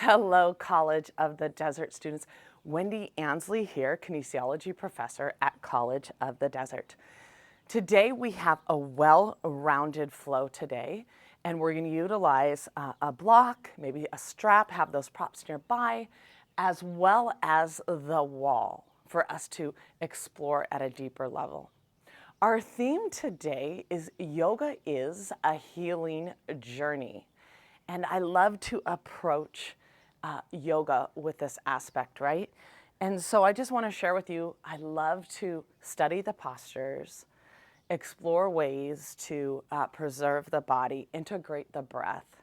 Hello, College of the Desert students. Wendy Ansley here, kinesiology professor at College of the Desert. Today we have a well-rounded flow today, and we're going to utilize a block, maybe a strap, have those props nearby, as well as the wall for us to explore at a deeper level. Our theme today is Yoga is a Healing Journey. And I love to approach yoga with this aspect, right? And so I just want to share with you, I love to study the postures, explore ways to preserve the body, integrate the breath,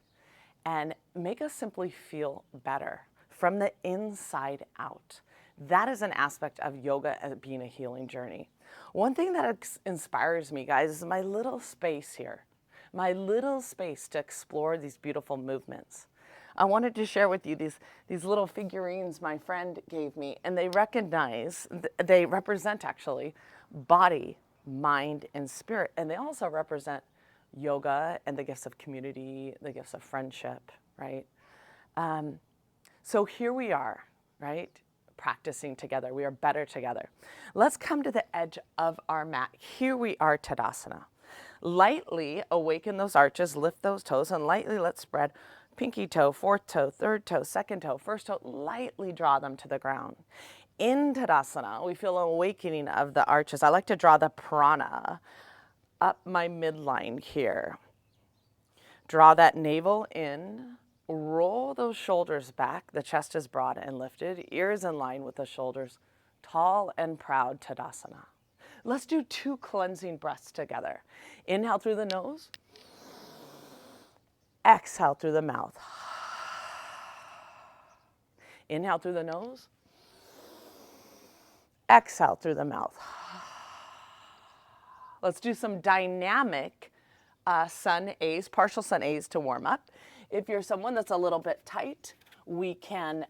and make us simply feel better from the inside out. That is an aspect of yoga as being a healing journey. One thing that inspires me, guys, is my little space here, my little space to explore these beautiful movements. I wanted to share with you these little figurines my friend gave me, and they represent actually body, mind, and spirit. And they also represent yoga and the gifts of community, the gifts of friendship, right? So here we are, right? Practicing together. We are better together. Let's come to the edge of our mat. Here we are, Tadasana. Lightly awaken those arches, lift those toes, and lightly let's spread pinky toe, fourth toe, third toe, second toe, first toe. Lightly draw them to the ground. In Tadasana, we feel an awakening of the arches. I like to draw the prana up my midline here. Draw that navel in. Roll those shoulders back. The chest is broad and lifted. Ears in line with the shoulders. Tall and proud, Tadasana. Let's do 2 cleansing breaths together. Inhale through the nose. Exhale through the mouth. Inhale through the nose. Exhale through the mouth. Let's do some dynamic sun A's, partial sun A's to warm up. If you're someone that's a little bit tight, we can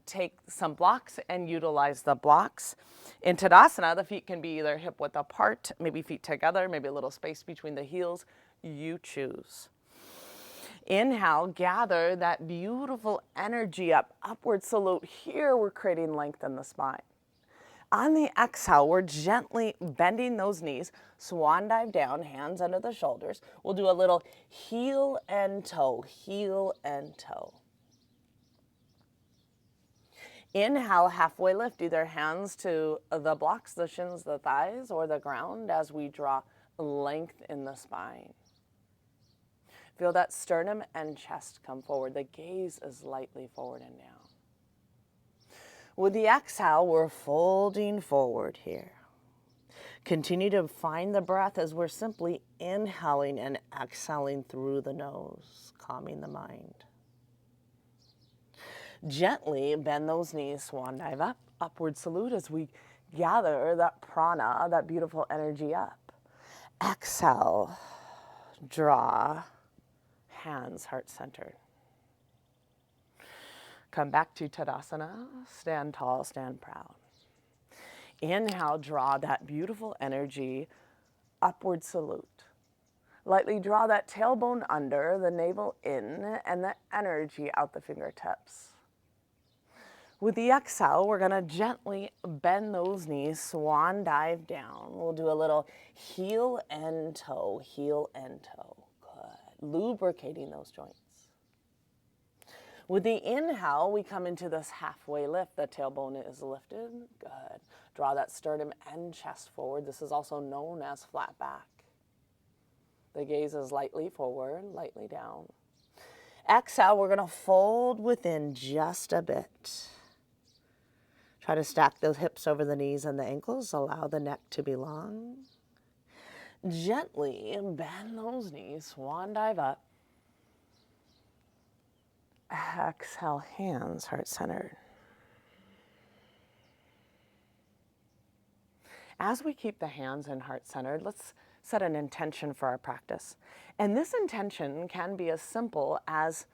take some blocks and utilize the blocks. In Tadasana, the feet can be either hip width apart, maybe feet together, maybe a little space between the heels. You choose. Inhale, gather that beautiful energy up, upward salute. Here we're creating length in the spine. On the exhale, we're gently bending those knees, swan dive down, hands under the shoulders. We'll do a little heel and toe, heel and toe. Inhale, halfway lift, either hands to the blocks, the shins, the thighs, or the ground as we draw length in the spine. Feel that sternum and chest come forward. The gaze is lightly forward and down. With the exhale, we're folding forward here. Continue to find the breath as we're simply inhaling and exhaling through the nose, calming the mind. Gently bend those knees, swan dive up, upward salute as we gather that prana, that beautiful energy up. Exhale, draw, hands heart-centered. Come back to Tadasana, stand tall, stand proud. Inhale, draw that beautiful energy, upward salute. Lightly draw that tailbone under, the navel in, and the energy out the fingertips. With the exhale, we're gonna gently bend those knees, swan dive down. We'll do a little heel and toe, heel and toe. Good, lubricating those joints. With the inhale, we come into this halfway lift. The tailbone is lifted. Good. Draw that sternum and chest forward. This is also known as flat back. The gaze is lightly forward, lightly down. Exhale, we're going to fold within just a bit. Try to stack those hips over the knees and the ankles. Allow the neck to be long. Gently bend those knees, swan dive up. Exhale, hands heart-centered. As we keep the hands and heart-centered, let's set an intention for our practice. And this intention can be as simple as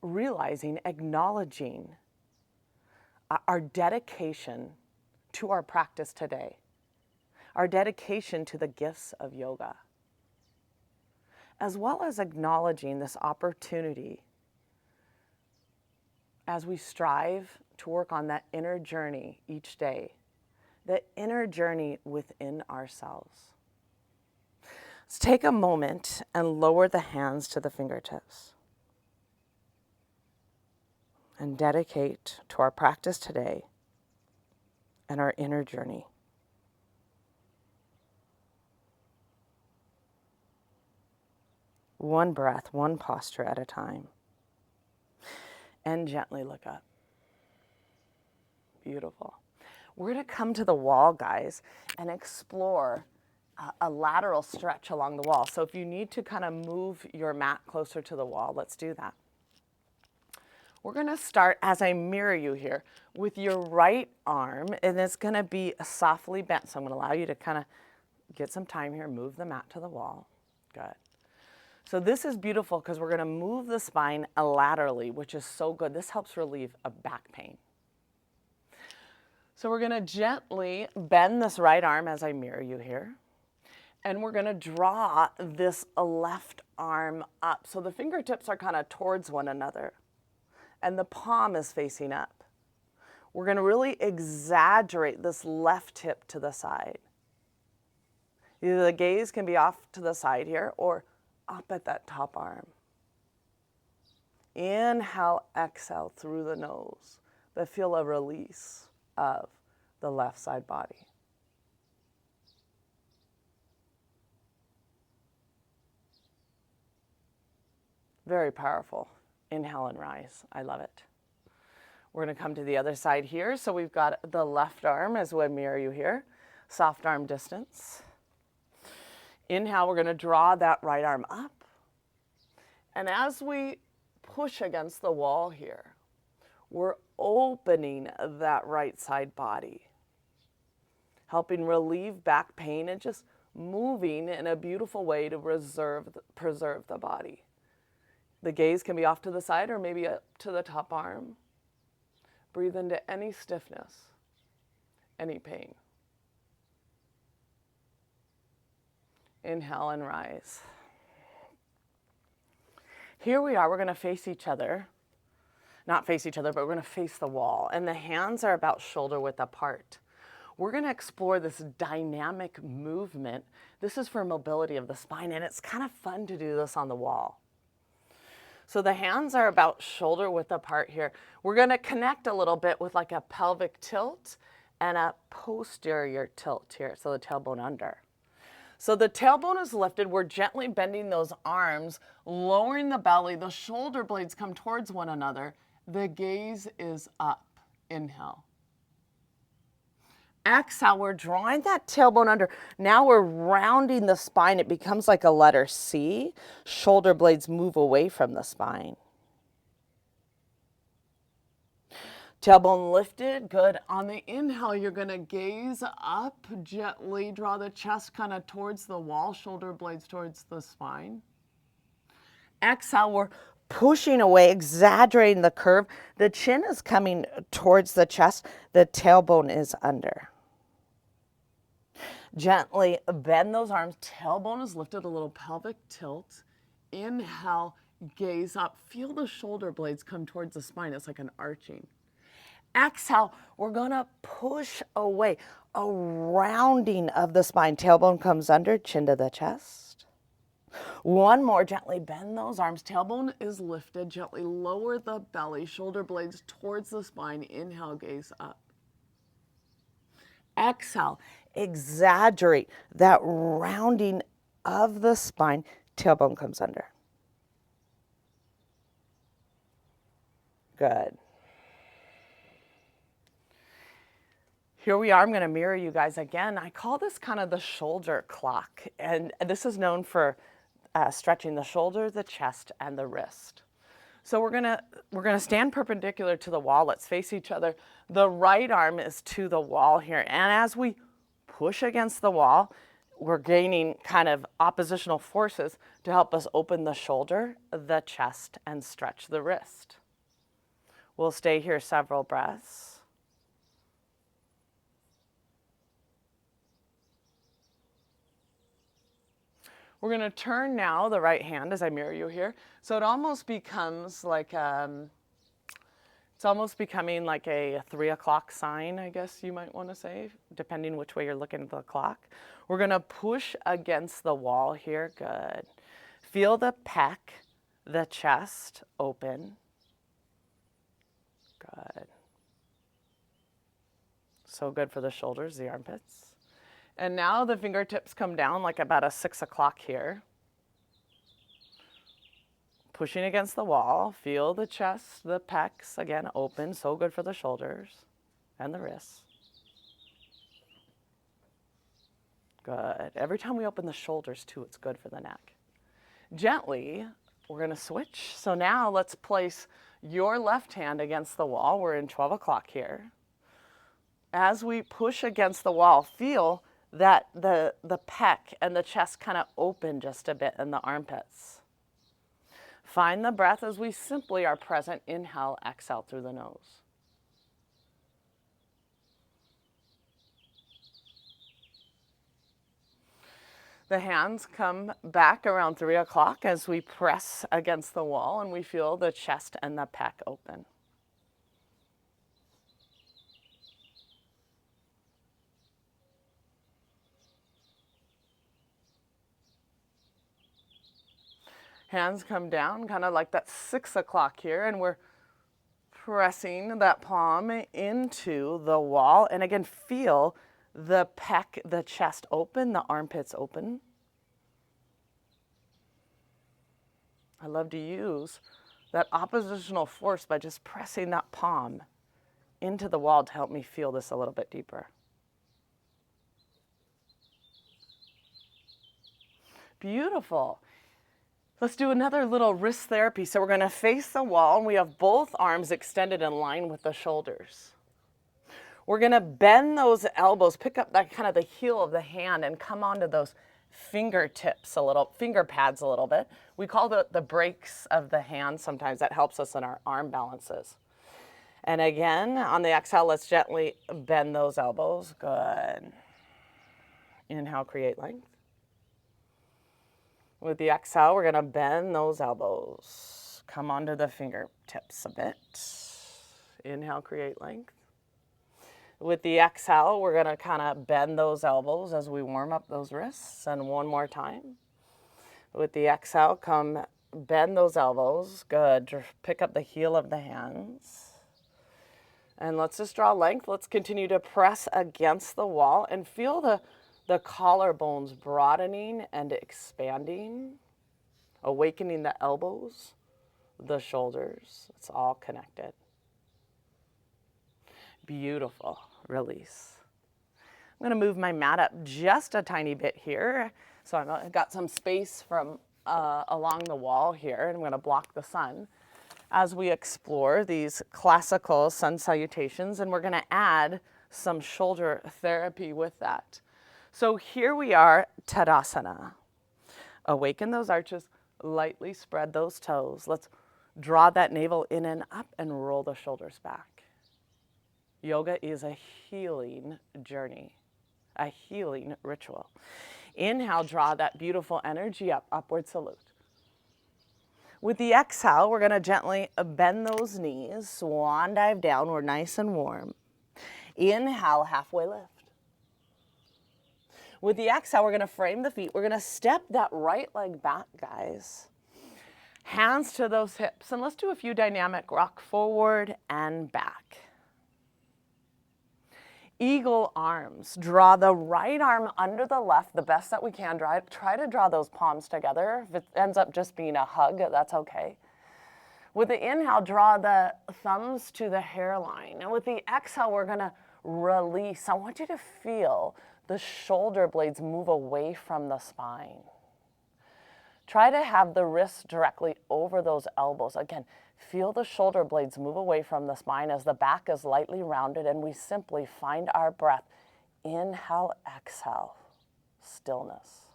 realizing, acknowledging our dedication to our practice today, our dedication to the gifts of yoga, as well as acknowledging this opportunity as we strive to work on that inner journey each day, the inner journey within ourselves. Let's take a moment and lower the hands to the fingertips and dedicate to our practice today and our inner journey. One breath, one posture at a time. And gently look up. Beautiful. We're going to come to the wall, guys, and explore a lateral stretch along the wall. So if you need to kind of move your mat closer to the wall, let's do that. We're going to start, as I mirror you here, with your right arm, and it's going to be softly bent. So I'm going to allow you to kind of get some time here, move the mat to the wall. Good. So this is beautiful because we're going to move the spine laterally, which is so good. This helps relieve a back pain. So we're going to gently bend this right arm as I mirror you here. And we're going to draw this left arm up. So the fingertips are kind of towards one another. And the palm is facing up. We're going to really exaggerate this left hip to the side. Either the gaze can be off to the side here or up at that top arm. Inhale, exhale through the nose, but feel a release of the left side body. Very powerful. Inhale and rise. I love it. We're going to come to the other side here. So we've got the left arm as we mirror you here. Soft arm distance. Inhale, we're going to draw that right arm up. And as we push against the wall here, we're opening that right side body, helping relieve back pain and just moving in a beautiful way to preserve the body. The gaze can be off to the side or maybe up to the top arm. Breathe into any stiffness, any pain. Inhale and rise. Here we are, we're going to face each other. Not face each other, but we're going to face the wall. And the hands are about shoulder width apart. We're going to explore this dynamic movement. This is for mobility of the spine, and it's kind of fun to do this on the wall. So the hands are about shoulder width apart here. We're going to connect a little bit with like a pelvic tilt and a posterior tilt here, so the tailbone under. So the tailbone is lifted. We're gently bending those arms, lowering the belly. The shoulder blades come towards one another. The gaze is up. Inhale. Exhale, we're drawing that tailbone under. Now we're rounding the spine. It becomes like a letter C. Shoulder blades move away from the spine. Tailbone lifted, good. On the inhale, you're going to gaze up, gently draw the chest kind of towards the wall, shoulder blades towards the spine. Exhale, we're pushing away, exaggerating the curve. The chin is coming towards the chest. The tailbone is under. Gently bend those arms. Tailbone is lifted, a little pelvic tilt. Inhale, gaze up. Feel the shoulder blades come towards the spine. It's like an arching. Exhale, we're going to push away, a rounding of the spine. Tailbone comes under, chin to the chest. One more, gently bend those arms. Tailbone is lifted, gently lower the belly, shoulder blades towards the spine. Inhale, gaze up. Exhale, exaggerate that rounding of the spine. Tailbone comes under. Good. Here we are. I'm going to mirror you guys again. I call this kind of the shoulder clock, and this is known for stretching the shoulder, the chest, and the wrist. So we're gonna stand perpendicular to the wall. Let's face each other. The right arm is to the wall here, and as we push against the wall, we're gaining kind of oppositional forces to help us open the shoulder, the chest, and stretch the wrist. We'll stay here several breaths. We're going to turn now the right hand as I mirror you here. So it almost becomes like it's It's almost becoming like a 3 o'clock sign, I guess you might want to say, depending which way you're looking at the clock. We're going to push against the wall here. Good. Feel the pec, the chest open. Good. So good for the shoulders, the armpits. And now the fingertips come down like about a 6 o'clock here. Pushing against the wall, feel the chest, the pecs, again, open, so good for the shoulders and the wrists. Good. Every time we open the shoulders too, it's good for the neck. Gently, we're gonna switch. So now let's place your left hand against the wall. We're in 12 o'clock here. As we push against the wall, feel that the pec and the chest kind of open just a bit in the armpits. Find the breath as we simply are present. Inhale, exhale through the nose. The hands come back around 3 o'clock as we press against the wall and we feel the chest and the pec open. Hands come down, kind of like that 6 o'clock here, and we're pressing that palm into the wall. And again, feel the pec, the chest open, the armpits open. I love to use that oppositional force by just pressing that palm into the wall to help me feel this a little bit deeper. Beautiful. Let's do another little wrist therapy. So we're going to face the wall and we have both arms extended in line with the shoulders. We're going to bend those elbows, pick up that kind of the heel of the hand and come onto those fingertips a little, finger pads a little bit. We call the breaks of the hand sometimes. That helps us in our arm balances. And again, on the exhale, let's gently bend those elbows. Good. Inhale, create length. With the exhale, we're going to bend those elbows. Come onto the fingertips a bit. Inhale, create length. With the exhale, we're going to kind of bend those elbows as we warm up those wrists. And one more time. With the exhale, come bend those elbows. Good. Pick up the heel of the hands. And let's just draw length. Let's continue to press against the wall and feel the collarbones broadening and expanding, awakening the elbows, the shoulders. It's all connected. Beautiful. Release. I'm going to move my mat up just a tiny bit here. So I've got some space from along the wall here, and I'm going to block the sun as we explore these classical sun salutations, and we're going to add some shoulder therapy with that. So here we are, Tadasana. Awaken those arches, lightly spread those toes. Let's draw that navel in and up and roll the shoulders back. Yoga is a healing journey, a healing ritual. Inhale, draw that beautiful energy up, upward salute. With the exhale, we're going to gently bend those knees, swan dive down, we're nice and warm. Inhale, halfway lift. With the exhale, we're going to frame the feet. We're going to step that right leg back, guys. Hands to those hips. And let's do a few dynamic rock forward and back. Eagle arms. Draw the right arm under the left, the best that we can. Try to draw those palms together. If it ends up just being a hug, that's okay. With the inhale, draw the thumbs to the hairline. And with the exhale, we're going to release. I want you to feel the shoulder blades move away from the spine. Try to have the wrists directly over those elbows. Again, feel the shoulder blades move away from the spine as the back is lightly rounded and we simply find our breath. Inhale, exhale, stillness.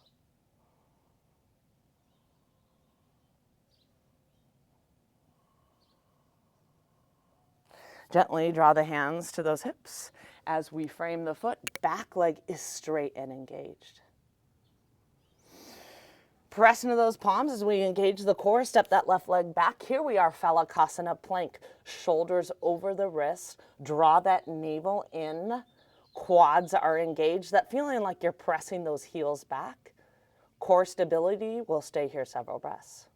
Gently draw the hands to those hips. As we frame the foot, back leg is straight and engaged. Press into those palms as we engage the core. Step that left leg back. Here we are, Phalakasana plank. Shoulders over the wrists. Draw that navel in. Quads are engaged. That feeling like you're pressing those heels back. Core stability. We'll stay here several breaths.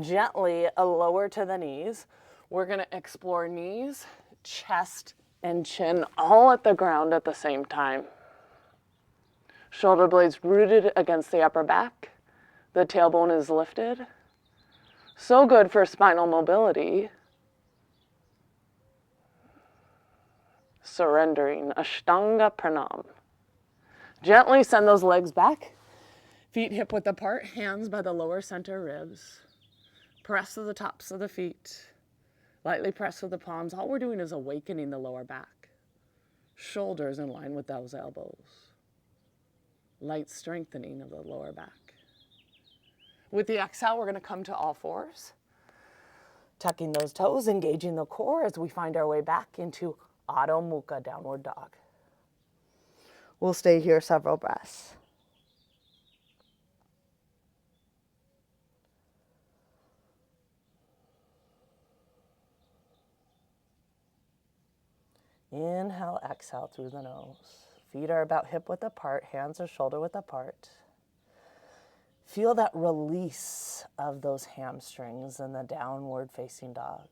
Gently lower to the knees. We're going to explore knees, chest, and chin all at the ground at the same time. Shoulder blades rooted against the upper back. The tailbone is lifted. So good for spinal mobility. Surrendering, Ashtanga Pranam. Gently send those legs back. Feet hip width apart, hands by the lower center ribs. Press to the tops of the feet. Lightly press with the palms. All we're doing is awakening the lower back. Shoulders in line with those elbows. Light strengthening of the lower back. With the exhale, we're going to come to all fours. Tucking those toes, engaging the core as we find our way back into Adho Mukha, downward dog. We'll stay here several breaths. Inhale, exhale through the nose. Feet are about hip width apart, hands are shoulder width apart. Feel that release of those hamstrings in the downward facing dog.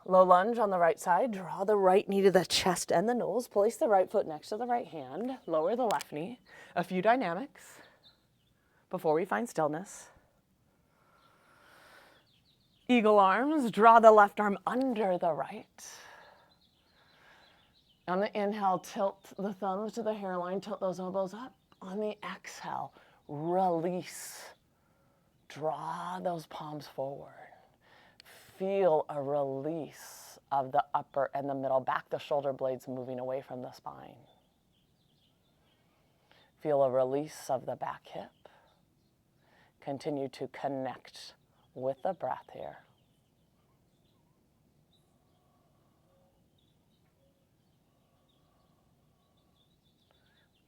Low lunge on the right side. Draw the right knee to the chest and the nose. Place the right foot next to the right hand. Lower the left knee. A few dynamics before we find stillness. Eagle arms. Draw the left arm under the right. On the inhale, tilt the thumbs to the hairline. Tilt those elbows up. On the exhale, release. Draw those palms forward. Feel a release of the upper and the middle back, the shoulder blades moving away from the spine. Feel a release of the back hip. Continue to connect with the breath here.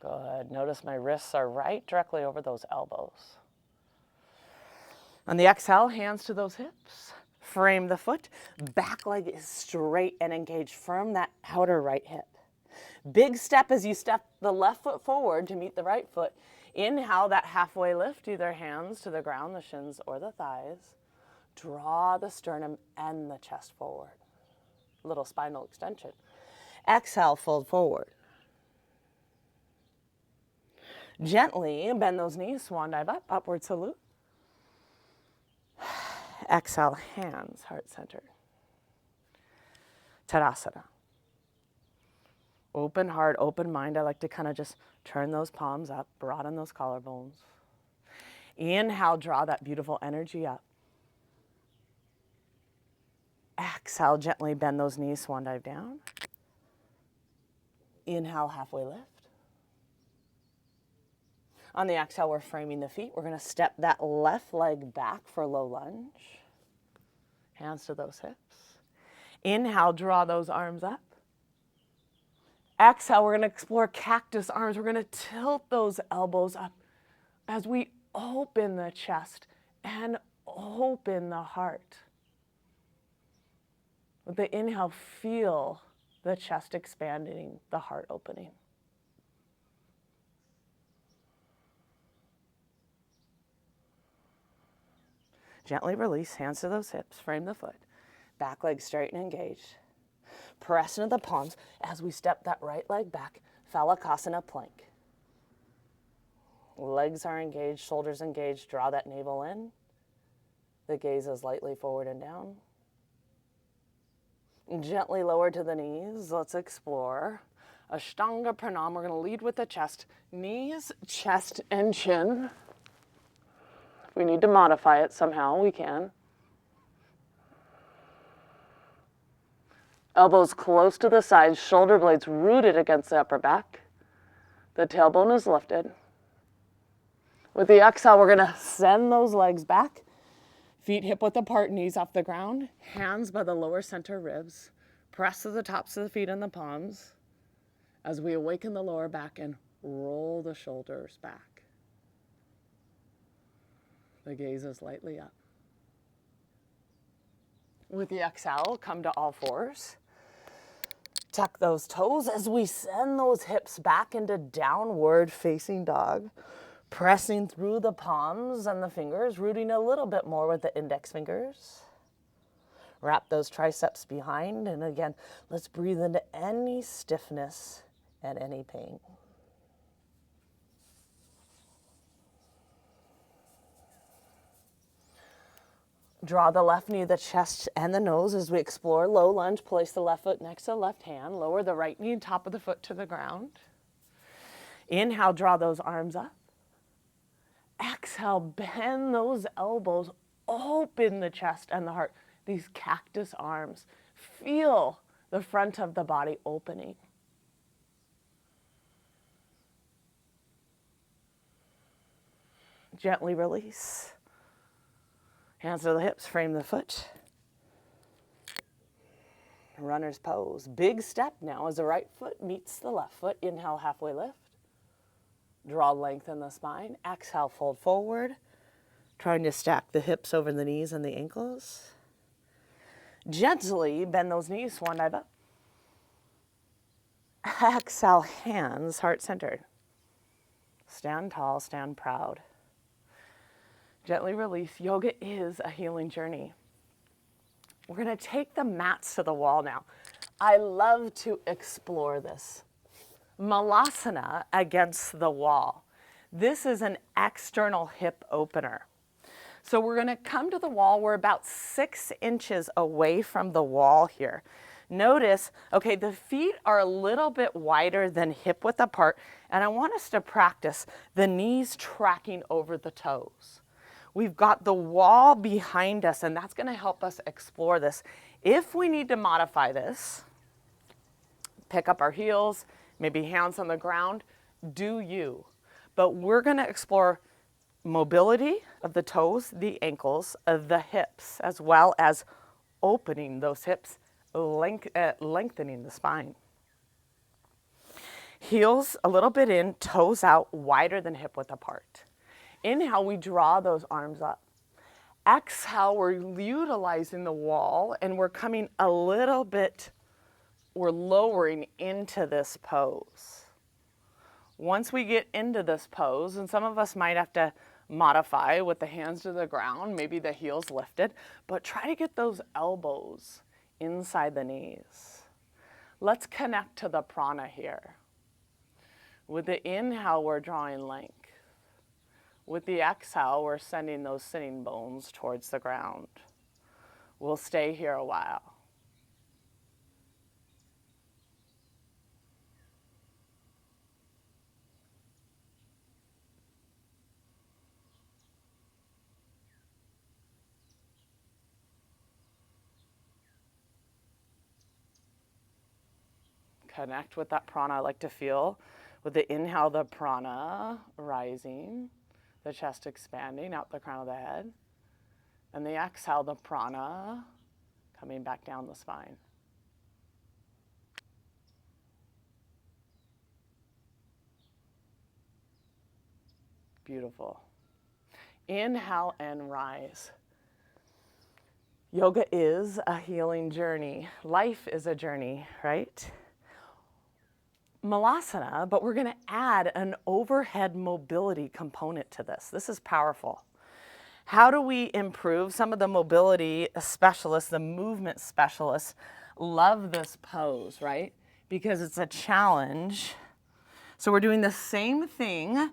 Good. Notice my wrists are right directly over those elbows. On the exhale, hands to those hips. Frame the foot. Back leg is straight and engaged. Firm that outer right hip. Big step as you step the left foot forward to meet the right foot. Inhale, that halfway lift, either hands to the ground, the shins or the thighs. Draw the sternum and the chest forward. Little spinal extension. Exhale, fold forward. Gently bend those knees, swan dive up, upward salute. Exhale, hands, heart center. Tadasana. Open heart, open mind. I like to kind of just turn those palms up, broaden those collarbones. Inhale, draw that beautiful energy up. Exhale, gently bend those knees, swan dive down. Inhale, halfway lift. On the exhale, we're framing the feet. We're going to step that left leg back for low lunge. Hands to those hips. Inhale, draw those arms up. Exhale, we're going to explore cactus arms. We're going to tilt those elbows up as we open the chest and open the heart. With the inhale, feel the chest expanding, the heart opening. Gently release, hands to those hips, frame the foot. Back leg straight and engaged. Press into the palms as we step that right leg back, Phalakasana plank. Legs are engaged, shoulders engaged, draw that navel in. The gaze is lightly forward and down. Gently lower to the knees, let's explore Ashtanga Pranam. We're gonna lead with the chest, knees, chest, and chin. We need to modify it somehow, we can. Elbows close to the sides, shoulder blades rooted against the upper back. The tailbone is lifted. With the exhale, we're gonna send those legs back. Feet hip width apart, knees off the ground. Hands by the lower center ribs. Press to the tops of the feet and the palms. as we awaken the lower back and roll the shoulders back. The gaze is lightly up. With the exhale, come to all fours. Tuck those toes as we send those hips back into downward facing dog, pressing through the palms and the fingers, rooting a little bit more with the index fingers. Wrap those triceps behind, and again, let's breathe into any stiffness and any pain. Draw the left knee, the chest, and the nose as we explore low lunge. Place the left foot next to the left hand. Lower the right knee and top of the foot to the ground. Inhale, draw those arms up. Exhale, bend those elbows. Open the chest and the heart. These cactus arms. Feel the front of the body opening. Gently release. Hands to the hips, frame the foot. Runner's pose. Big step now as the right foot meets the left foot. Inhale, halfway lift. Draw length in the spine. Exhale, fold forward. Trying to stack the hips over the knees and the ankles. Gently bend those knees, swan dive up. Exhale, hands heart-centered. Stand tall, stand proud. Gently release. Yoga is a healing journey. We're going to take the mats to the wall now. I love to explore this. Malasana against the wall. This is an external hip opener. So we're going to come to the wall. We're about 6 inches away from the wall here. Notice, okay, the feet are a little bit wider than hip width apart, and I want us to practice the knees tracking over the toes. We've got the wall behind us, and that's going to help us explore this. If we need to modify this, pick up our heels, maybe hands on the ground, do you. But we're going to explore mobility of the toes, the ankles, of the hips, as well as opening those hips, lengthening the spine. Heels a little bit in, toes out, wider than hip width apart. Inhale, we draw those arms up. Exhale, we're utilizing the wall and we're coming a little bit, we're lowering into this pose. Once we get into this pose, and some of us might have to modify with the hands to the ground, maybe the heels lifted, but try to get those elbows inside the knees. Let's connect to the prana here. With the inhale, we're drawing length. With the exhale, we're sending those sitting bones towards the ground. We'll stay here a while. Connect with that prana. I like to feel with the inhale, the prana rising, the chest expanding out the crown of the head. And the exhale, the prana coming back down the spine. Beautiful. Inhale and rise. Yoga is a healing journey. Life is a journey, right? Malasana, but we're going to add an overhead mobility component to this. This is powerful. How do we improve? Some of the mobility specialists, the movement specialists, love this pose, right? Because it's a challenge. So we're doing the same thing.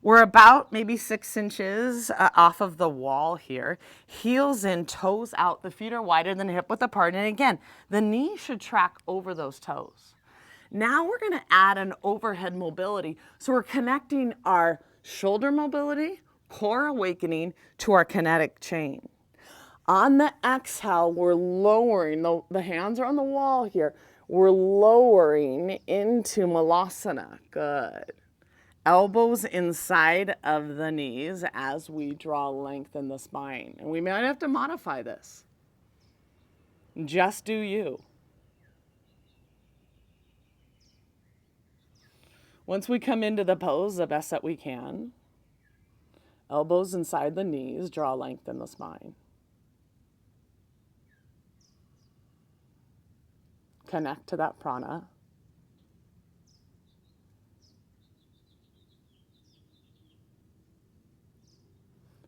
We're about maybe 6 inches off of the wall here. Heels in, toes out. The feet are wider than hip width apart. And again, the knee should track over those toes. Now we're going to add an overhead mobility. So we're connecting our shoulder mobility, core awakening to our kinetic chain. On the exhale, we're lowering, the hands are on the wall here. We're lowering into Malasana. Good. Elbows inside of the knees as we draw length in the spine. And we might have to modify this. Just do you. Once we come into the pose the best that we can, elbows inside the knees, draw length in the spine. Connect to that prana.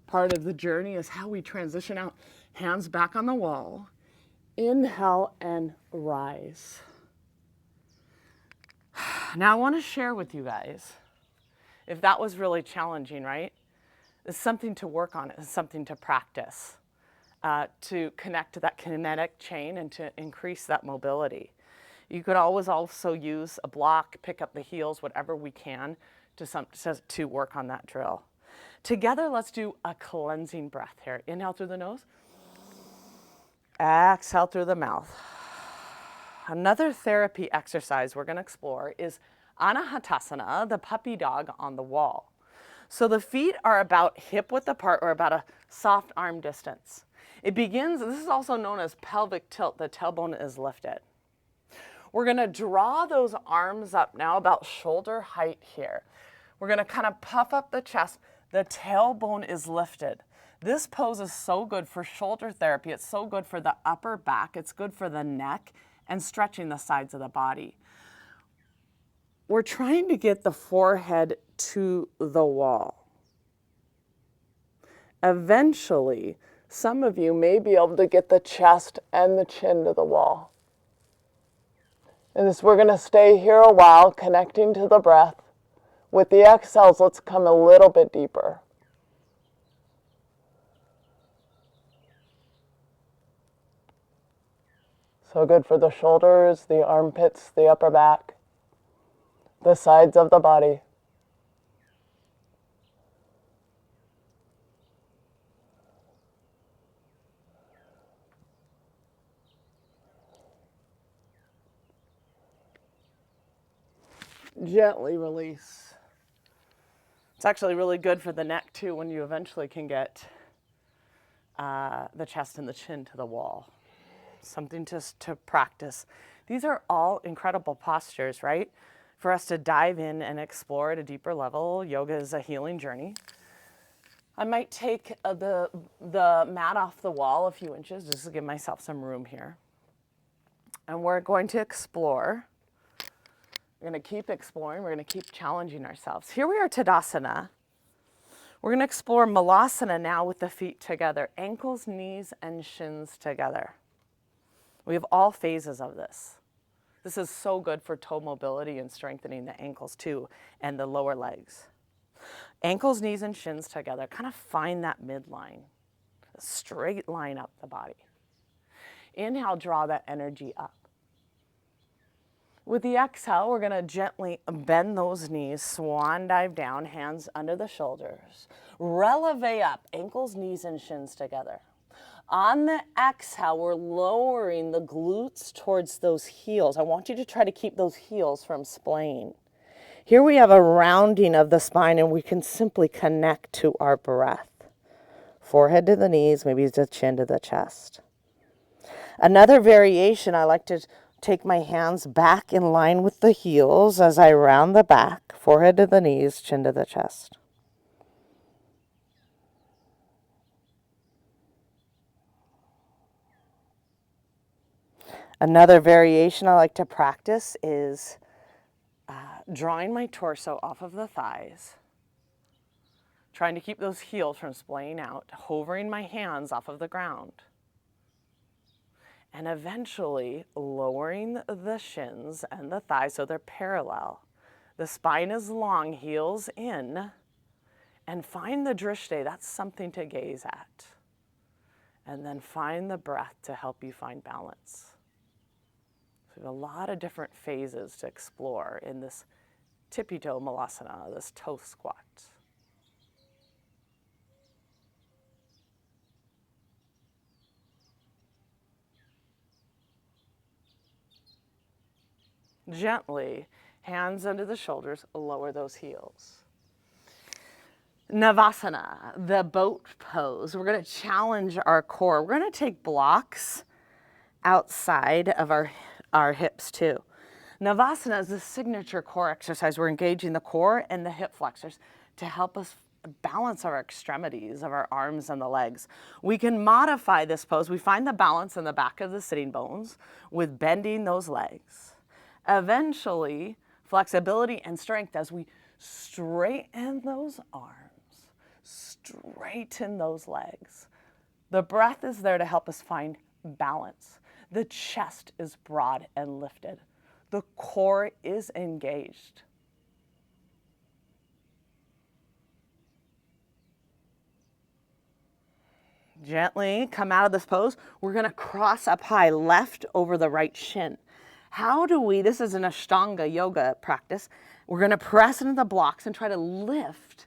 Part of the journey is how we transition out. Hands back on the wall. Inhale and rise. Now I want to share with you guys, if that was really challenging, right? It's something to work on. It's something to practice, to connect to that kinetic chain and to increase that mobility. You could always also use a block, pick up the heels, whatever we can to work on that drill. Together, let's do a cleansing breath here. Inhale through the nose. Exhale through the mouth. Another therapy exercise we're going to explore is Anahatasana, the puppy dog on the wall. So the feet are about hip width apart or about a soft arm distance. It begins, this is also known as pelvic tilt, the tailbone is lifted. We're going to draw those arms up now about shoulder height here. We're going to kind of puff up the chest. The tailbone is lifted. This pose is so good for shoulder therapy. It's so good for the upper back. It's good for the neck and stretching the sides of the body. We're trying to get the forehead to the wall. Eventually, some of you may be able to get the chest and the chin to the wall. And this, we're going to stay here a while, connecting to the breath. With the exhales, let's come a little bit deeper. So good for the shoulders, the armpits, the upper back, the sides of the body. Gently release. It's actually really good for the neck too when you eventually can get the chest and the chin to the wall. Something just to practice. These are all incredible postures, right? For us to dive in and explore at a deeper level. Yoga is a healing journey. I might take the mat off the wall a few inches just to give myself some room here. And we're going to explore. We're going to keep exploring. We're going to keep challenging ourselves. Here we are, Tadasana. We're going to explore Malasana now with the feet together, ankles, knees, and shins together. We have all phases of this. This is so good for toe mobility and strengthening the ankles too, and the lower legs. Ankles, knees, and shins together. Kind of find that midline, a straight line up the body. Inhale, draw that energy up. With the exhale, we're going to gently bend those knees, swan dive down, hands under the shoulders. Releve up, ankles, knees, and shins together. On the exhale, we're lowering the glutes towards those heels. I want you to try to keep those heels from splaying. Here we have a rounding of the spine, and we can simply connect to our breath. Forehead to the knees, maybe the chin to the chest. Another variation, I like to take my hands back in line with the heels as I round the back, forehead to the knees, chin to the chest. Another variation I like to practice is drawing my torso off of the thighs, trying to keep those heels from splaying out, hovering my hands off of the ground, and eventually lowering the shins and the thighs so they're parallel. The spine is long, heels in, and find the drishti. That's something to gaze at. And then find the breath to help you find balance. So we have a lot of different phases to explore in this tippy toe malasana, this toe squat. Gently, hands under the shoulders, lower those heels. Navasana, the boat pose. We're going to challenge our core. We're going to take blocks outside of our hips too. Navasana is a signature core exercise. We're engaging the core and the hip flexors to help us balance our extremities of our arms and the legs. We can modify this pose. We find the balance in the back of the sitting bones with bending those legs. Eventually, flexibility and strength as we straighten those arms, straighten those legs. The breath is there to help us find balance. The chest is broad and lifted. The core is engaged. Gently come out of this pose. We're going to cross up high, left over the right shin. How do we, this is an Ashtanga yoga practice, we're going to press into the blocks and try to lift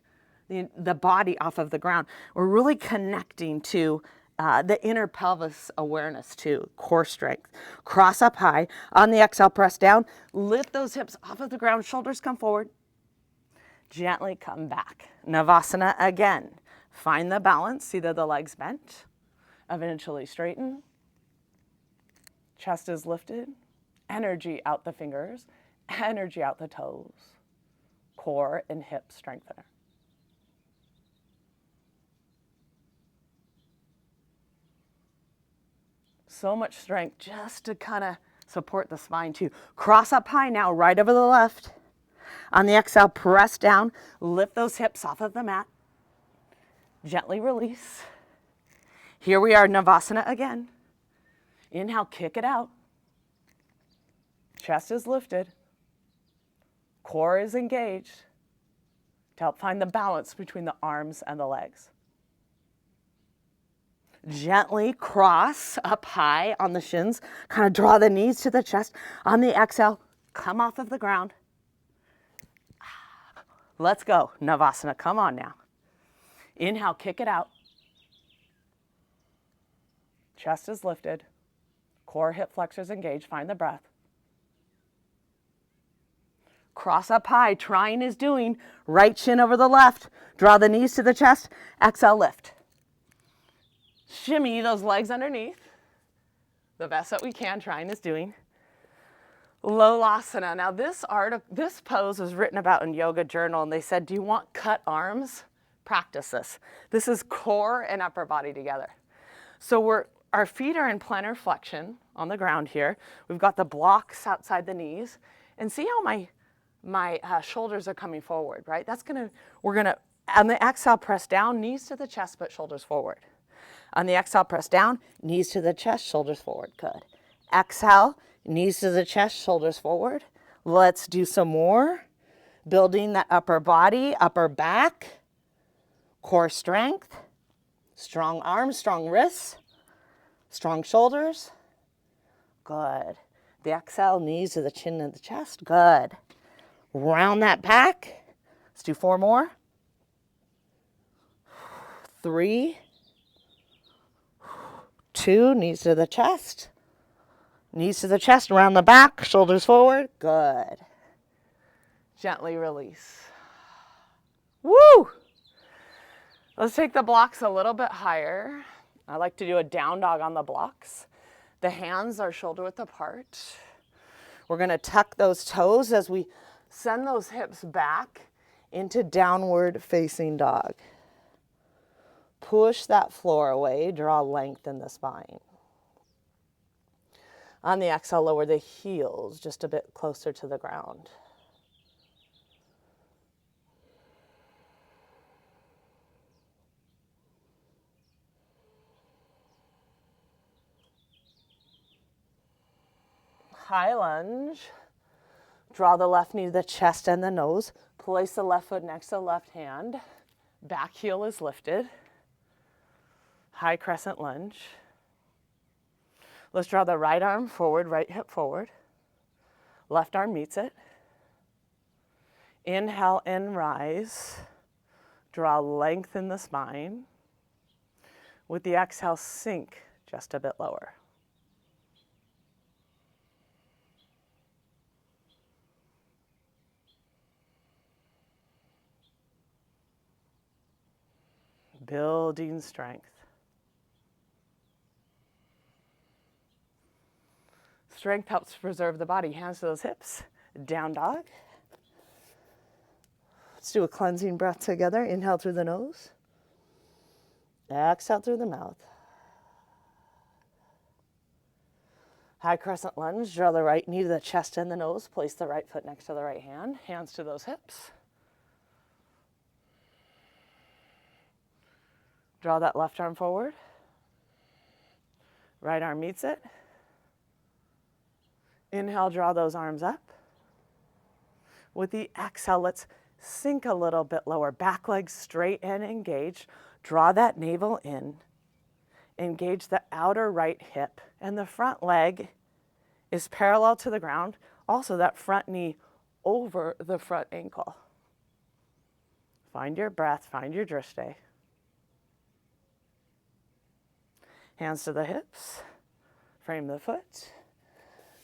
the body off of the ground. We're really connecting to the inner pelvis awareness too, core strength. Cross up high. On the exhale, press down. Lift those hips off of the ground. Shoulders come forward. Gently come back. Navasana again. Find the balance. See that the legs bent. Eventually straighten. Chest is lifted. Energy out the fingers. Energy out the toes. Core and hip strengthener. So much strength just to kind of support the spine too. Cross up high now, right over the left. On the exhale, press down, lift those hips off of the mat. Gently release. Here we are, Navasana again. Inhale, kick it out. Chest is lifted. Core is engaged to help find the balance between the arms and the legs. Gently cross up high on the shins. Kind of draw the knees to the chest. On the exhale, come off of the ground. Let's go. Navasana, come on now. Inhale, kick it out. Chest is lifted. Core, hip flexors engaged. Find the breath. Cross up high. Trying is doing. Right shin over the left. Draw the knees to the chest. Exhale, lift. Shimmy those legs underneath. The best that we can. Trying is doing. Lolasana. Now this pose was written about in Yoga Journal, and they said, do you want cut arms? Practice this. This is core and upper body together. So our feet are in plantar flexion on the ground here. We've got the blocks outside the knees. And see how my shoulders are coming forward, right? We're gonna, on the exhale, press down, knees to the chest, but shoulders forward. On the exhale, press down, knees to the chest, shoulders forward. Good. Exhale, knees to the chest, shoulders forward. Let's do some more. Building that upper body, upper back, core strength, strong arms, strong wrists, strong shoulders. Good. The exhale, knees to the chin and the chest. Good. Round that back. Let's do 4 more. 3, 2, knees to the chest. Knees to the chest, around the back, shoulders forward. Good. Gently release. Woo! Let's take the blocks a little bit higher. I like to do a down dog on the blocks. The hands are shoulder width apart. We're going to tuck those toes as we send those hips back into downward facing dog. Push that floor away, draw length in the spine. On the exhale, lower the heels just a bit closer to the ground. High lunge. Draw the left knee to the chest and the nose. Place the left foot next to the left hand. Back heel is lifted. High crescent lunge. Let's draw the right arm forward, right hip forward. Left arm meets it. Inhale and rise. Draw length in the spine. With the exhale, sink just a bit lower. Building strength. Strength helps preserve the body. Hands to those hips. Down dog. Let's do a cleansing breath together. Inhale through the nose. Exhale through the mouth. High crescent lunge. Draw the right knee to the chest and the nose. Place the right foot next to the right hand. Hands to those hips. Draw that left arm forward. Right arm meets it. Inhale, draw those arms up. With the exhale, let's sink a little bit lower. Back leg straight and engaged. Draw that navel in. Engage the outer right hip. And the front leg is parallel to the ground. Also, that front knee over the front ankle. Find your breath. Find your drishti. Hands to the hips. Frame the foot.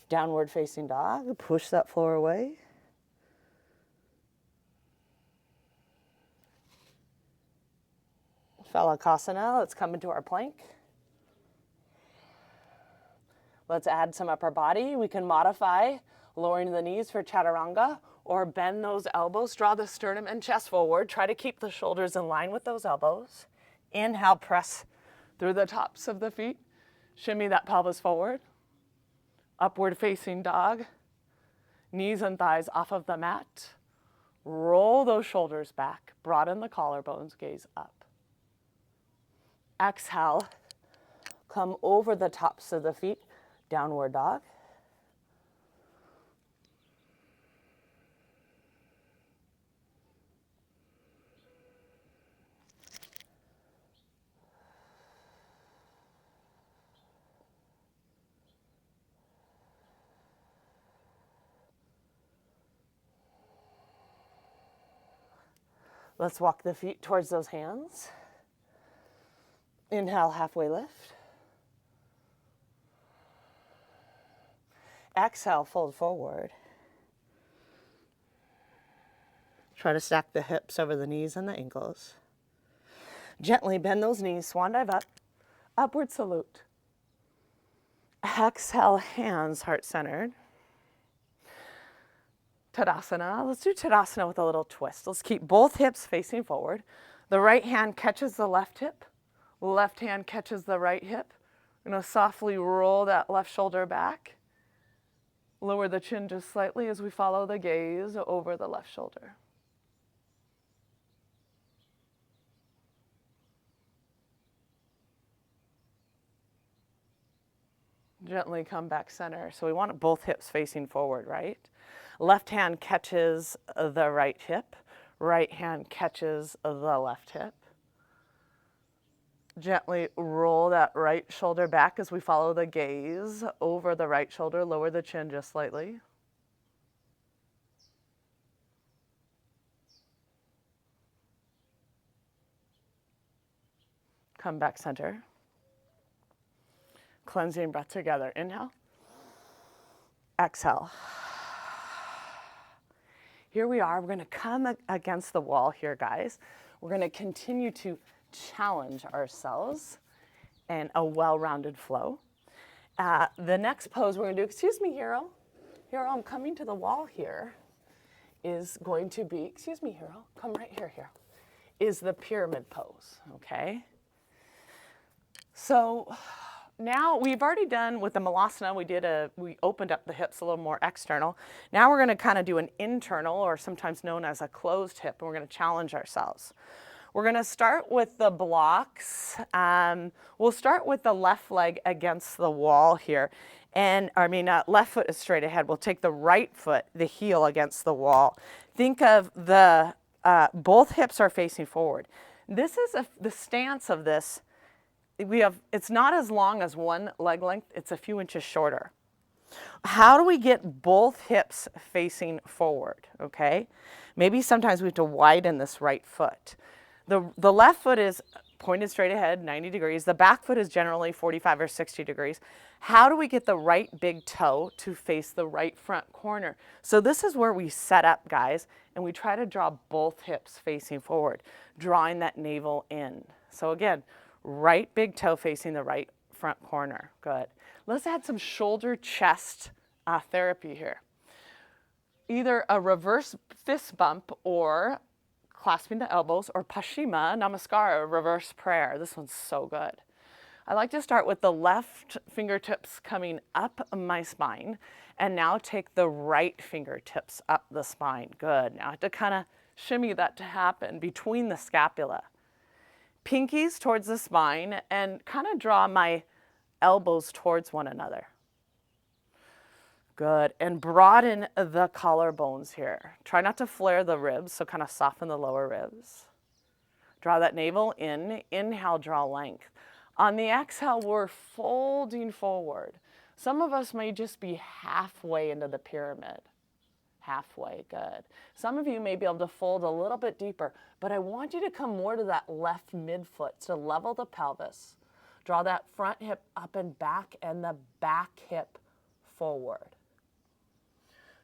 Downward facing dog. Push that floor away. Phalakasana. Let's come into our plank. Let's add some upper body. We can modify lowering the knees for chaturanga or bend those elbows. Draw the sternum and chest forward. Try to keep the shoulders in line with those elbows. Inhale, press through the tops of the feet. Shimmy that pelvis forward. Upward facing dog. Knees and thighs off of the mat. Roll those shoulders back. Broaden the collarbones. Gaze up. Exhale. Come over the tops of the feet. Downward dog. Let's walk the feet towards those hands. Inhale, halfway lift. Exhale, fold forward. Try to stack the hips over the knees and the ankles. Gently bend those knees, swan dive up, upward salute. Exhale, hands heart-centered. Tadasana. Let's do Tadasana with a little twist. Let's keep both hips facing forward. The right hand catches the left hip. Left hand catches the right hip. We're going to softly roll that left shoulder back. Lower the chin just slightly as we follow the gaze over the left shoulder. Gently come back center. So we want both hips facing forward, right? Left hand catches the right hip. Right hand catches the left hip. Gently roll that right shoulder back as we follow the gaze over the right shoulder. Lower the chin just slightly. Come back center. Cleansing breath together. Inhale. Exhale. Here we are. We're going to come against the wall here, guys. We're going to continue to challenge ourselves in a well-rounded flow. The next pose we're going to do, excuse me, Hero. Hero, I'm coming to the wall here, is going to be, excuse me, Hero, come right here, Hero, is the pyramid pose, okay? So now we've already done with the Malasana, we opened up the hips a little more external. Now we're going to kind of do an internal, or sometimes known as a closed hip, and we're going to challenge ourselves. We're going to start with the blocks. We'll start with the left leg against the wall here. And left foot is straight ahead. We'll take the right foot, the heel against the wall. Think of the, both hips are facing forward. This is the stance of this. It's not as long as one leg length. It's a few inches shorter. How do we get both hips facing forward, okay? Maybe sometimes we have to widen this right foot. The left foot is pointed straight ahead, 90 degrees. The back foot is generally 45 or 60 degrees. How do we get the right big toe to face the right front corner? So this is where we set up, guys, and we try to draw both hips facing forward, drawing that navel in. So again, right big toe facing the right front corner. Good. Let's add some shoulder chest therapy here. Either a reverse fist bump or clasping the elbows, or Paschimma Namaskara, reverse prayer. This one's so good. I like to start with the left fingertips coming up my spine, and now take the right fingertips up the spine. Good. Now I have to kind of shimmy that to happen between the scapula. Pinkies towards the spine, and kind of draw my elbows towards one another. Good. And broaden the collarbones here. Try not to flare the ribs, so kind of soften the lower ribs. Draw that navel in. Inhale, draw length. On the exhale, we're folding forward. Some of us may just be halfway into the pyramid. Halfway, good. Some of you may be able to fold a little bit deeper, but I want you to come more to that left midfoot to level the pelvis. Draw that front hip up and back, and the back hip forward.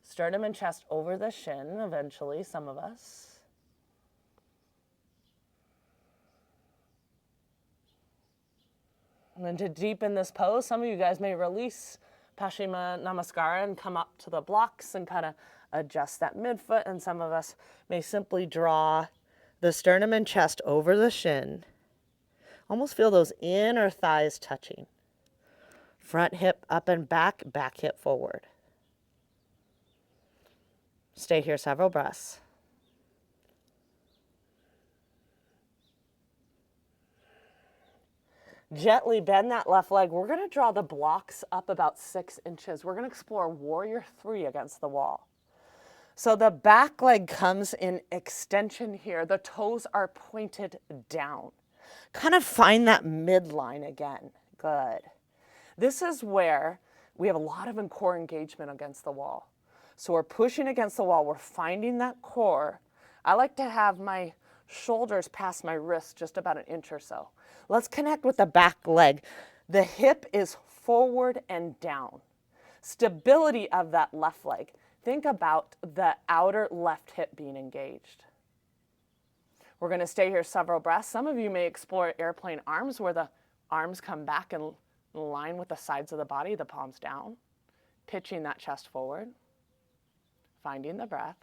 Sternum and chest over the shin, eventually, some of us. And then to deepen this pose, some of you guys may release Paschimma Namaskara and come up to the blocks and kind of adjust that midfoot. And some of us may simply draw the sternum and chest over the shin. Almost feel those inner thighs touching. Front hip up and back, back hip forward. Stay here several breaths. Gently bend that left leg. We're going to draw the blocks up about 6 inches. We're going to explore Warrior 3 against the wall. So the back leg comes in extension here. The toes are pointed down. Kind of find that midline again. Good. This is where we have a lot of core engagement against the wall. So we're pushing against the wall. We're finding that core. I like to have my shoulders past my wrist just about an inch or so. Let's connect with the back leg. The hip is forward and down. Stability of that left leg. Think about the outer left hip being engaged. We're going to stay here several breaths. Some of you may explore airplane arms, where the arms come back and line with the sides of the body, the palms down. Pitching that chest forward. Finding the breath.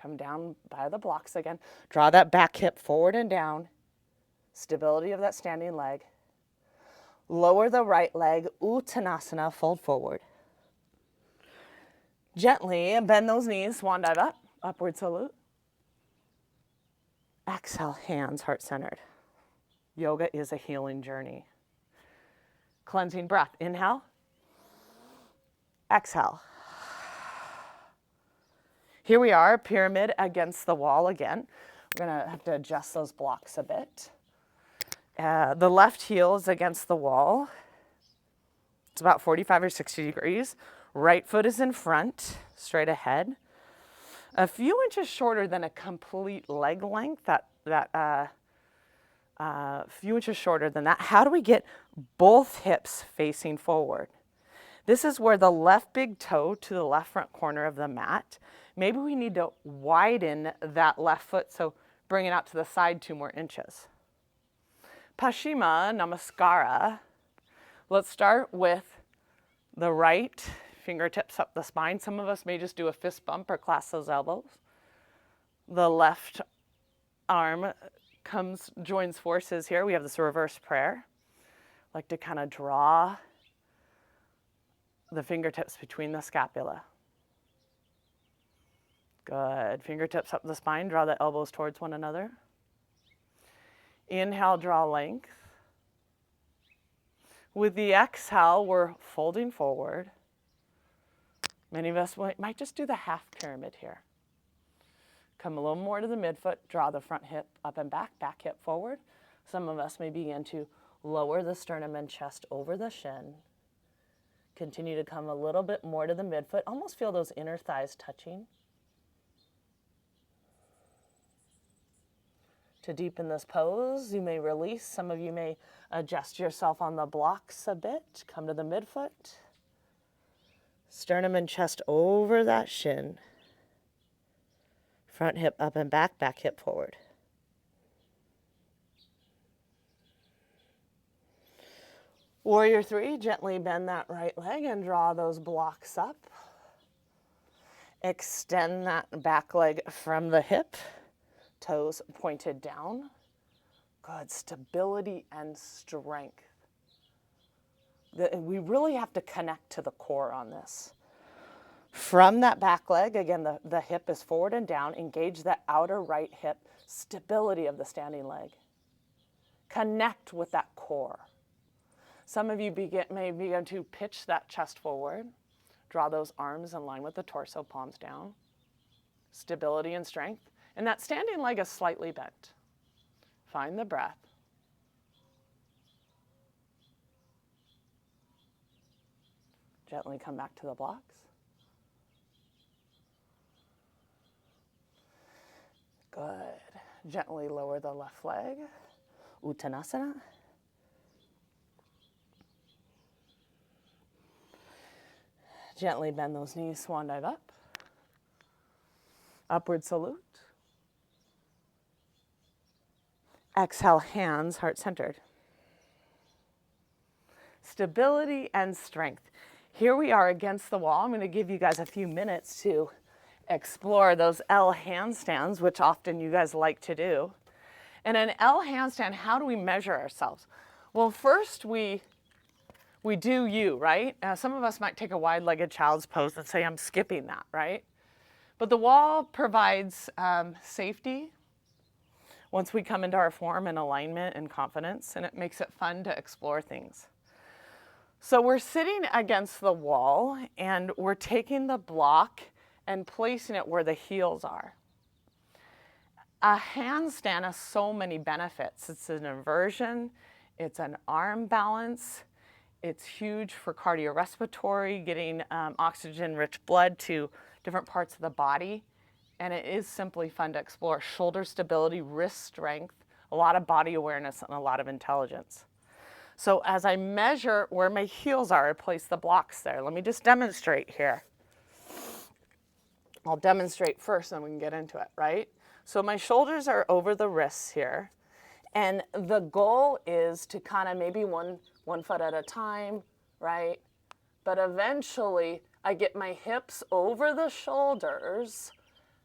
Come down by the blocks again. Draw that back hip forward and down. Stability of that standing leg. Lower the right leg, Uttanasana, fold forward. Gently bend those knees, Swan dive up, upward salute. Exhale, hands heart-centered. Yoga is a healing journey. Cleansing breath, inhale. Exhale. Here we are, pyramid against the wall again. We're going to have to adjust those blocks a bit. The left heel is against the wall. It's about 45 or 60 degrees. Right foot is in front, straight ahead. A few inches shorter than a complete leg length, few inches shorter than that. How do we get both hips facing forward? This is where the left big toe to the left front corner of the mat. Maybe we need to widen that left foot, so bring it out to the side 2 more inches. Paschimma Namaskara. Let's start with the right fingertips up the spine. Some of us may just do a fist bump or clasp those elbows. The left arm joins forces here. We have this reverse prayer. Like to kind of draw the fingertips between the scapula. Good. Fingertips up the spine. Draw the elbows towards one another. Inhale, draw length. With the exhale, we're folding forward. Many of us might just do the half pyramid here. Come a little more to the midfoot. Draw the front hip up and back, back hip forward. Some of us may begin to lower the sternum and chest over the shin. Continue to come a little bit more to the midfoot. Almost feel those inner thighs touching. To deepen this pose, you may release. Some of you may adjust yourself on the blocks a bit. Come to the midfoot. Sternum and chest over that shin. Front hip up and back, back hip forward. Warrior three, gently bend that right leg and draw those blocks up. Extend that back leg from the hip, toes pointed down. Good, stability and strength. We really have to connect to the core on this. From that back leg, again, the hip is forward and down. Engage that outer right hip, stability of the standing leg. Connect with that core. Some of you may begin to pitch that chest forward. Draw those arms in line with the torso, palms down. Stability and strength. And that standing leg is slightly bent. Find the breath. Gently come back to the blocks. Good. Gently lower the left leg. Uttanasana. Gently bend those knees, swan dive up. Upward salute. Exhale, hands heart-centered. Stability and strength. Here we are against the wall. I'm going to give you guys a few minutes to explore those L handstands, which often you guys like to do. And an L handstand, how do we measure ourselves? Well, first we do you, right? Some of us might take a wide-legged child's pose and say, I'm skipping that, right? But the wall provides safety once we come into our form and alignment and confidence, and it makes it fun to explore things. So we're sitting against the wall, and we're taking the block and placing it where the heels are. A handstand has so many benefits. It's an inversion, it's an arm balance, it's huge for cardiorespiratory, getting oxygen-rich blood to different parts of the body. And it is simply fun to explore. Shoulder stability, wrist strength, a lot of body awareness, and a lot of intelligence. So as I measure where my heels are, I place the blocks there. Let me just demonstrate here. I'll demonstrate first, then we can get into it, right? So my shoulders are over the wrists here. And the goal is to kind of maybe one foot at a time, right? But eventually I get my hips over the shoulders.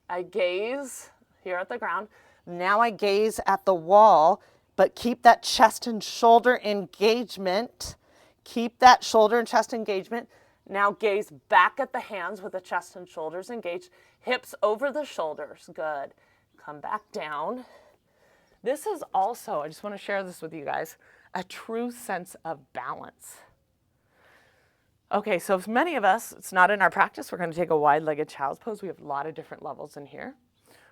I gaze here at the ground. Now I gaze at the wall, but keep that chest and shoulder engagement. Keep that shoulder and chest engagement. Now gaze back at the hands with the chest and shoulders engaged. Hips over the shoulders. Good. Come back down. This is also, I just want to share this with you guys, a true sense of balance. Okay, so for many of us, it's not in our practice. We're going to take a wide-legged child's pose. We have a lot of different levels in here.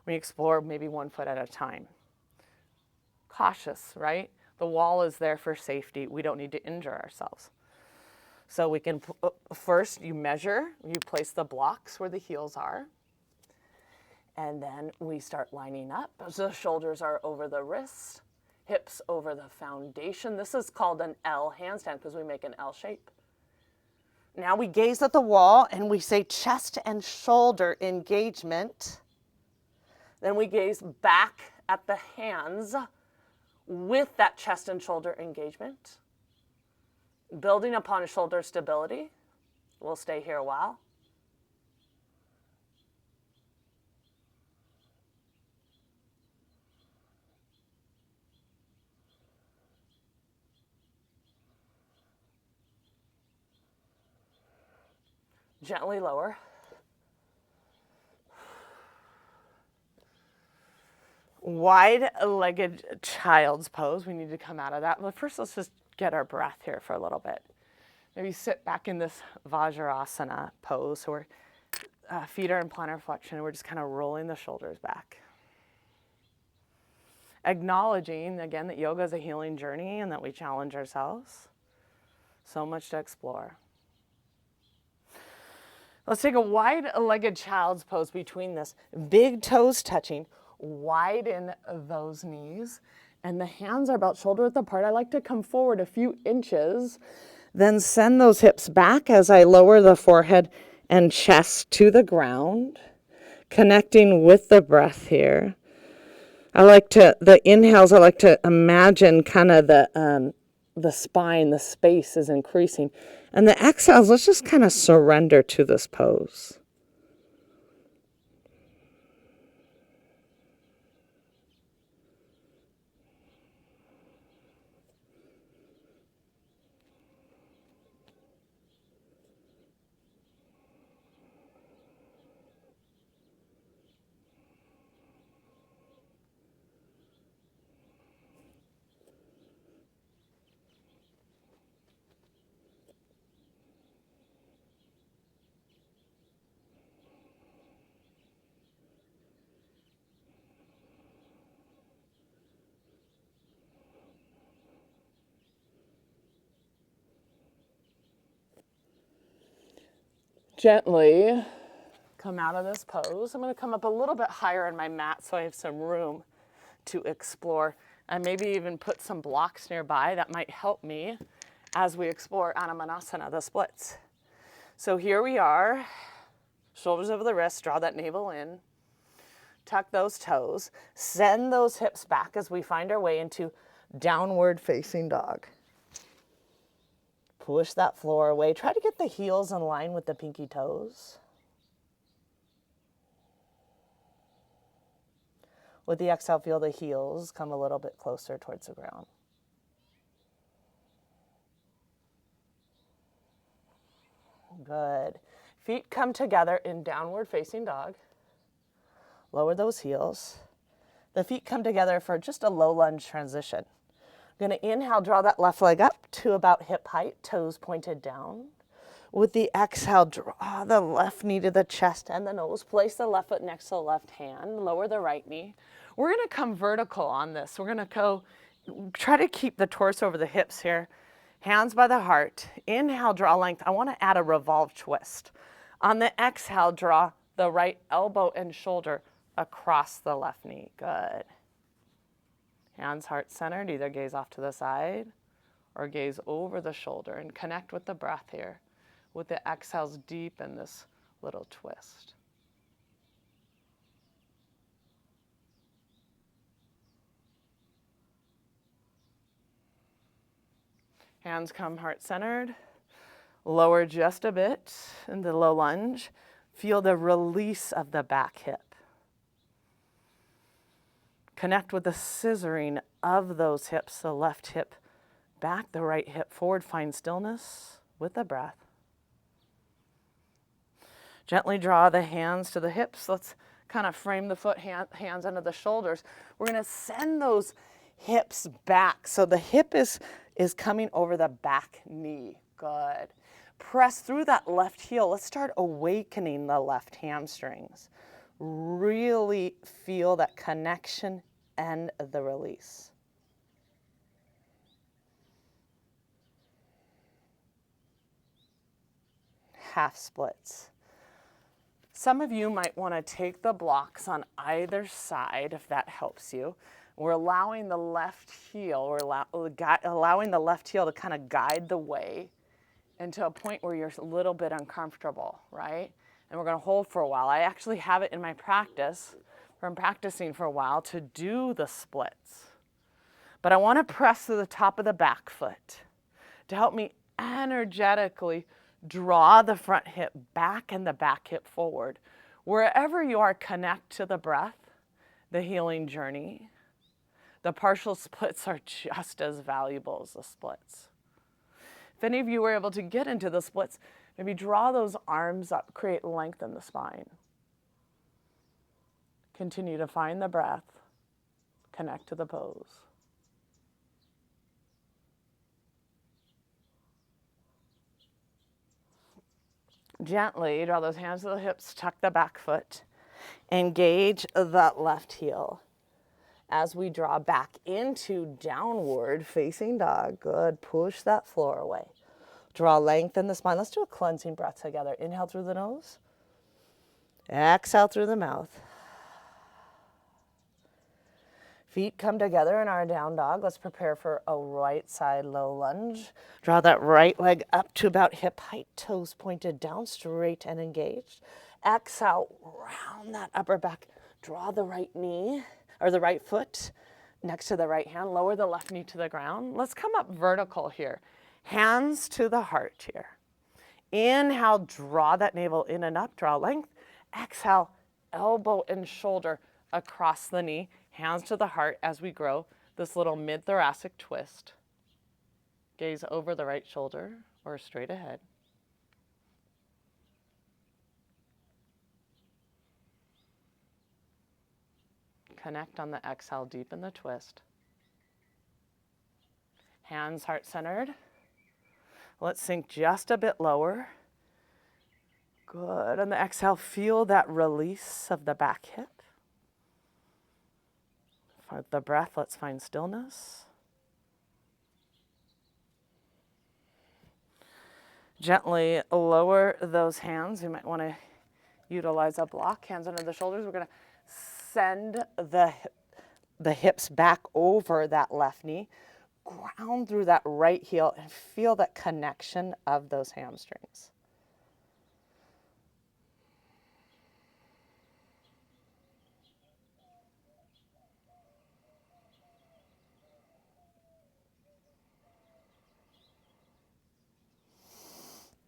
We explore maybe 1 foot at a time. Cautious, right? The wall is there for safety. We don't need to injure ourselves. So we can, first you measure, you place the blocks where the heels are. And then we start lining up. So the shoulders are over the wrists, hips over the foundation. This is called an L handstand because we make an L shape. Now we gaze at the wall and we say chest and shoulder engagement. Then we gaze back at the hands with that chest and shoulder engagement. Building upon shoulder stability. We'll stay here a while. Gently lower. Wide-legged child's pose. We need to come out of that. But first, let's just get our breath here for a little bit. Maybe sit back in this Vajrasana pose. So our feet are in plantar flexion. We're just kind of rolling the shoulders back. Acknowledging, again, that yoga is a healing journey and that we challenge ourselves. So much to explore. Let's take a wide-legged child's pose between this. Big toes touching. Widen those knees. And the hands are about shoulder width apart. I like to come forward a few inches. Then send those hips back as I lower the forehead and chest to the ground. Connecting with the breath here. The inhales, I like to imagine kind of the the spine, the space is increasing. And the exhales, let's just kind of surrender to this pose. Gently come out of this pose. I'm going to come up a little bit higher in my mat so I have some room to explore, and maybe even put some blocks nearby that might help me as we explore Anamanasana, the splits. So here we are, shoulders over the wrists, draw that navel in, tuck those toes, send those hips back as we find our way into downward facing dog. Push that floor away. Try to get the heels in line with the pinky toes. With the exhale, feel the heels come a little bit closer towards the ground. Good. Feet come together in downward facing dog. Lower those heels. The feet come together for just a low lunge transition. I'm going to inhale, draw that left leg up to about hip height, toes pointed down. With the exhale, draw the left knee to the chest and the nose. Place the left foot next to the left hand. Lower the right knee. We're going to come vertical on this. We're going to go, try to keep the torso over the hips here. Hands by the heart. Inhale, draw length. I want to add a revolve twist. On the exhale, draw the right elbow and shoulder across the left knee. Good. Hands heart centered. Either gaze off to the side or gaze over the shoulder, and connect with the breath here. With the exhales, deepen this little twist. Hands come heart centered. Lower just a bit into low lunge. Feel the release of the back hip. Connect with the scissoring of those hips, the left hip back, the right hip forward. Find stillness with the breath. Gently draw the hands to the hips. Let's kind of frame the foot, hands under the shoulders. We're going to send those hips back. So the hip is coming over the back knee. Good. Press through that left heel. Let's start awakening the left hamstrings. Really feel that connection and the release. Half splits. Some of you might want to take the blocks on either side if that helps you. We're allowing the left heel, allowing the left heel to kind of guide the way into a point where you're a little bit uncomfortable, right? And we're going to hold for a while. I actually have it in my practice from practicing for a while to do the splits. But I want to press to the top of the back foot to help me energetically draw the front hip back and the back hip forward. Wherever you are, connect to the breath, the healing journey. The partial splits are just as valuable as the splits. If any of you were able to get into the splits, maybe draw those arms up, create length in the spine. Continue to find the breath, connect to the pose. Gently draw those hands to the hips, tuck the back foot, engage that left heel. As we draw back into downward facing dog, good, push that floor away. Draw length in the spine. Let's do a cleansing breath together. Inhale through the nose, exhale through the mouth. Feet come together in our down dog. Let's prepare for a right side low lunge. Draw that right leg up to about hip height, toes pointed down, straight and engaged. Exhale, round that upper back. Draw the right knee, or the right foot, next to the right hand, lower the left knee to the ground. Let's come up vertical here. Hands to the heart here. Inhale, draw that navel in and up, draw length. Exhale, elbow and shoulder across the knee, hands to the heart as we grow this little mid-thoracic twist. Gaze over the right shoulder or straight ahead. Connect on the exhale, deepen the twist. Hands heart-centered. Let's sink just a bit lower. Good. On the exhale, feel that release of the back hip. For the breath, let's find stillness. Gently lower those hands. You might want to utilize a block. Hands under the shoulders. We're going to send the hips back over that left knee. Ground through that right heel and feel that connection of those hamstrings.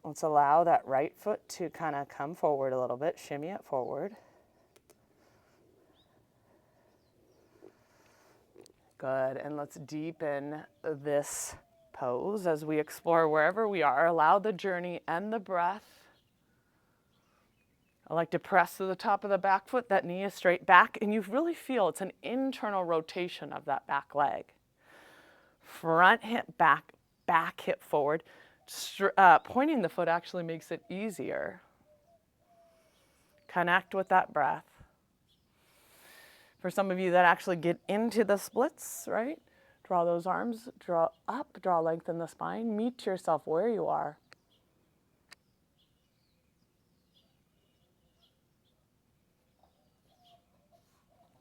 Let's allow that right foot to kind of come forward a little bit, shimmy it forward. Good, and let's deepen this pose as we explore wherever we are. Allow the journey and the breath. I like to press to the top of the back foot, that knee is straight back, and you really feel it's an internal rotation of that back leg. Front hip back, back hip forward. Pointing the foot actually makes it easier. Connect with that breath. For some of you that actually get into the splits, right? Draw those arms, draw up, draw length in the spine. Meet yourself where you are.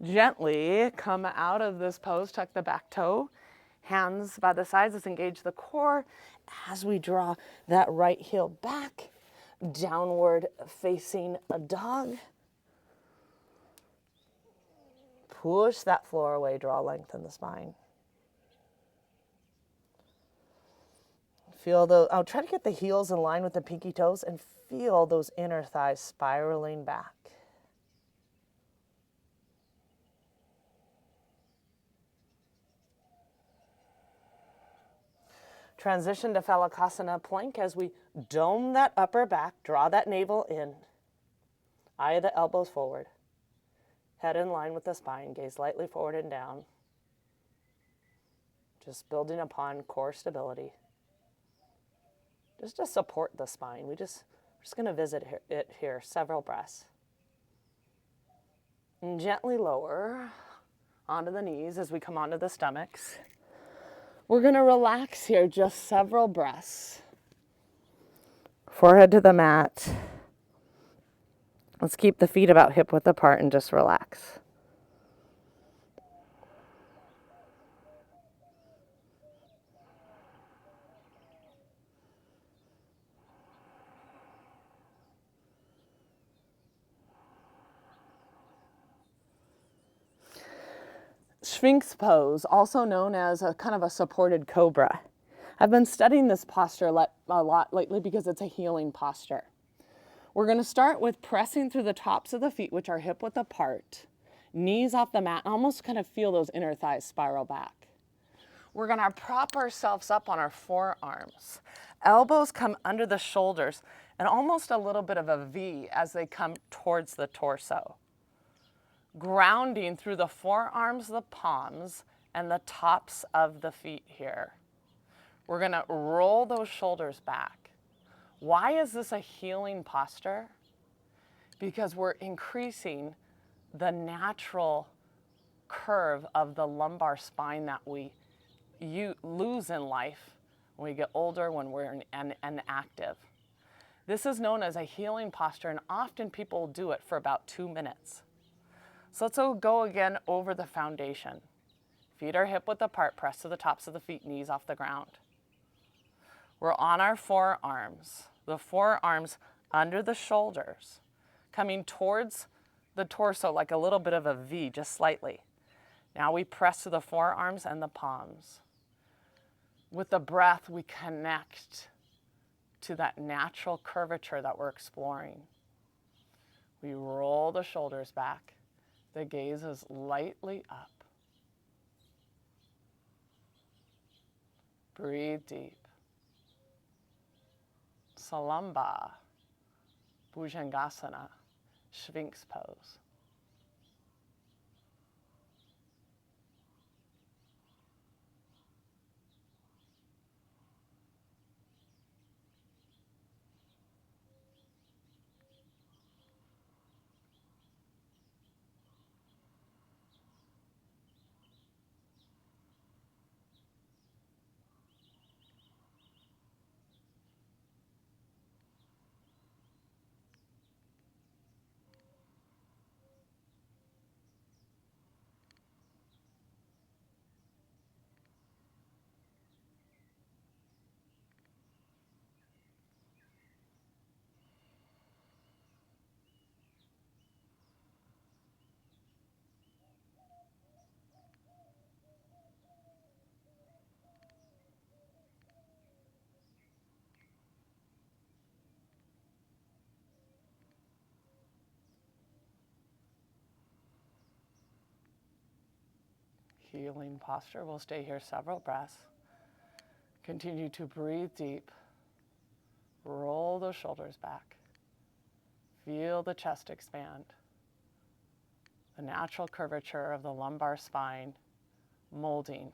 Gently come out of this pose, tuck the back toe. Hands by the sides, let's engage the core as we draw that right heel back, downward facing a dog. Push that floor away, draw length in the spine. Feel those, I'll try to get the heels in line with the pinky toes and feel those inner thighs spiraling back. Transition to Phalakasana plank as we dome that upper back, draw that navel in, eye of the elbows forward, head in line with the spine, gaze lightly forward and down. Just building upon core stability. Just to support the spine. We're just going to visit it here, several breaths. And gently lower onto the knees as we come onto the stomachs. We're going to relax here, just several breaths. Forehead to the mat. Let's keep the feet about hip width apart and just relax. Sphinx pose, also known as a kind of a supported cobra. I've been studying this posture a lot lately because it's a healing posture. We're going to start with pressing through the tops of the feet, which are hip width apart, knees off the mat, almost kind of feel those inner thighs spiral back. We're going to prop ourselves up on our forearms. Elbows come under the shoulders and almost a little bit of a V as they come towards the torso. Grounding through the forearms, the palms, and the tops of the feet here. We're going to roll those shoulders back. Why is this a healing posture? Because we're increasing the natural curve of the lumbar spine that we lose in life when we get older, when we're inactive. This is known as a healing posture, and often people do it for about 2 minutes. So let's go again over the foundation. Feet are hip width apart, press to the tops of the feet, knees off the ground. We're on our forearms, the forearms under the shoulders, coming towards the torso like a little bit of a V, just slightly. Now we press to the forearms and the palms. With the breath, we connect to that natural curvature that we're exploring. We roll the shoulders back. The gaze is lightly up. Breathe deep. Salamba, Bhujangasana, Sphinx pose. Healing posture. We'll stay here several breaths. Continue to breathe deep. Roll those shoulders back. Feel the chest expand. The natural curvature of the lumbar spine molding.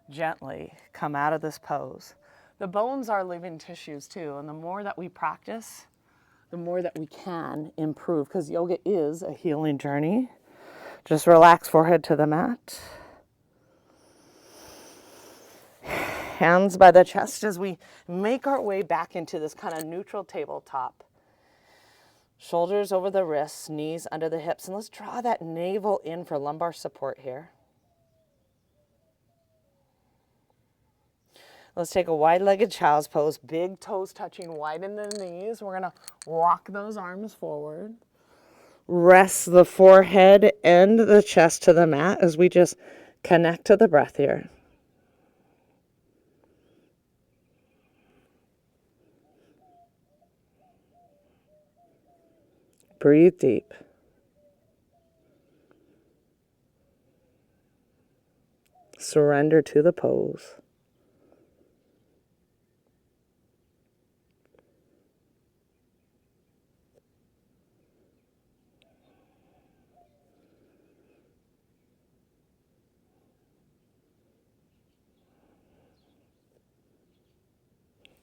Gently come out of this pose. The bones are living tissues too, and the more that we practice, the more that we can improve, because yoga is a healing journey. Just relax, forehead to the mat. Hands by the chest as we make our way back into this kind of neutral tabletop. Shoulders over the wrists, knees under the hips, and let's draw that navel in for lumbar support here. Let's take a wide-legged child's pose, big toes touching wide in the knees. We're gonna walk those arms forward. Rest the forehead and the chest to the mat as we just connect to the breath here. Breathe deep. Surrender to the pose.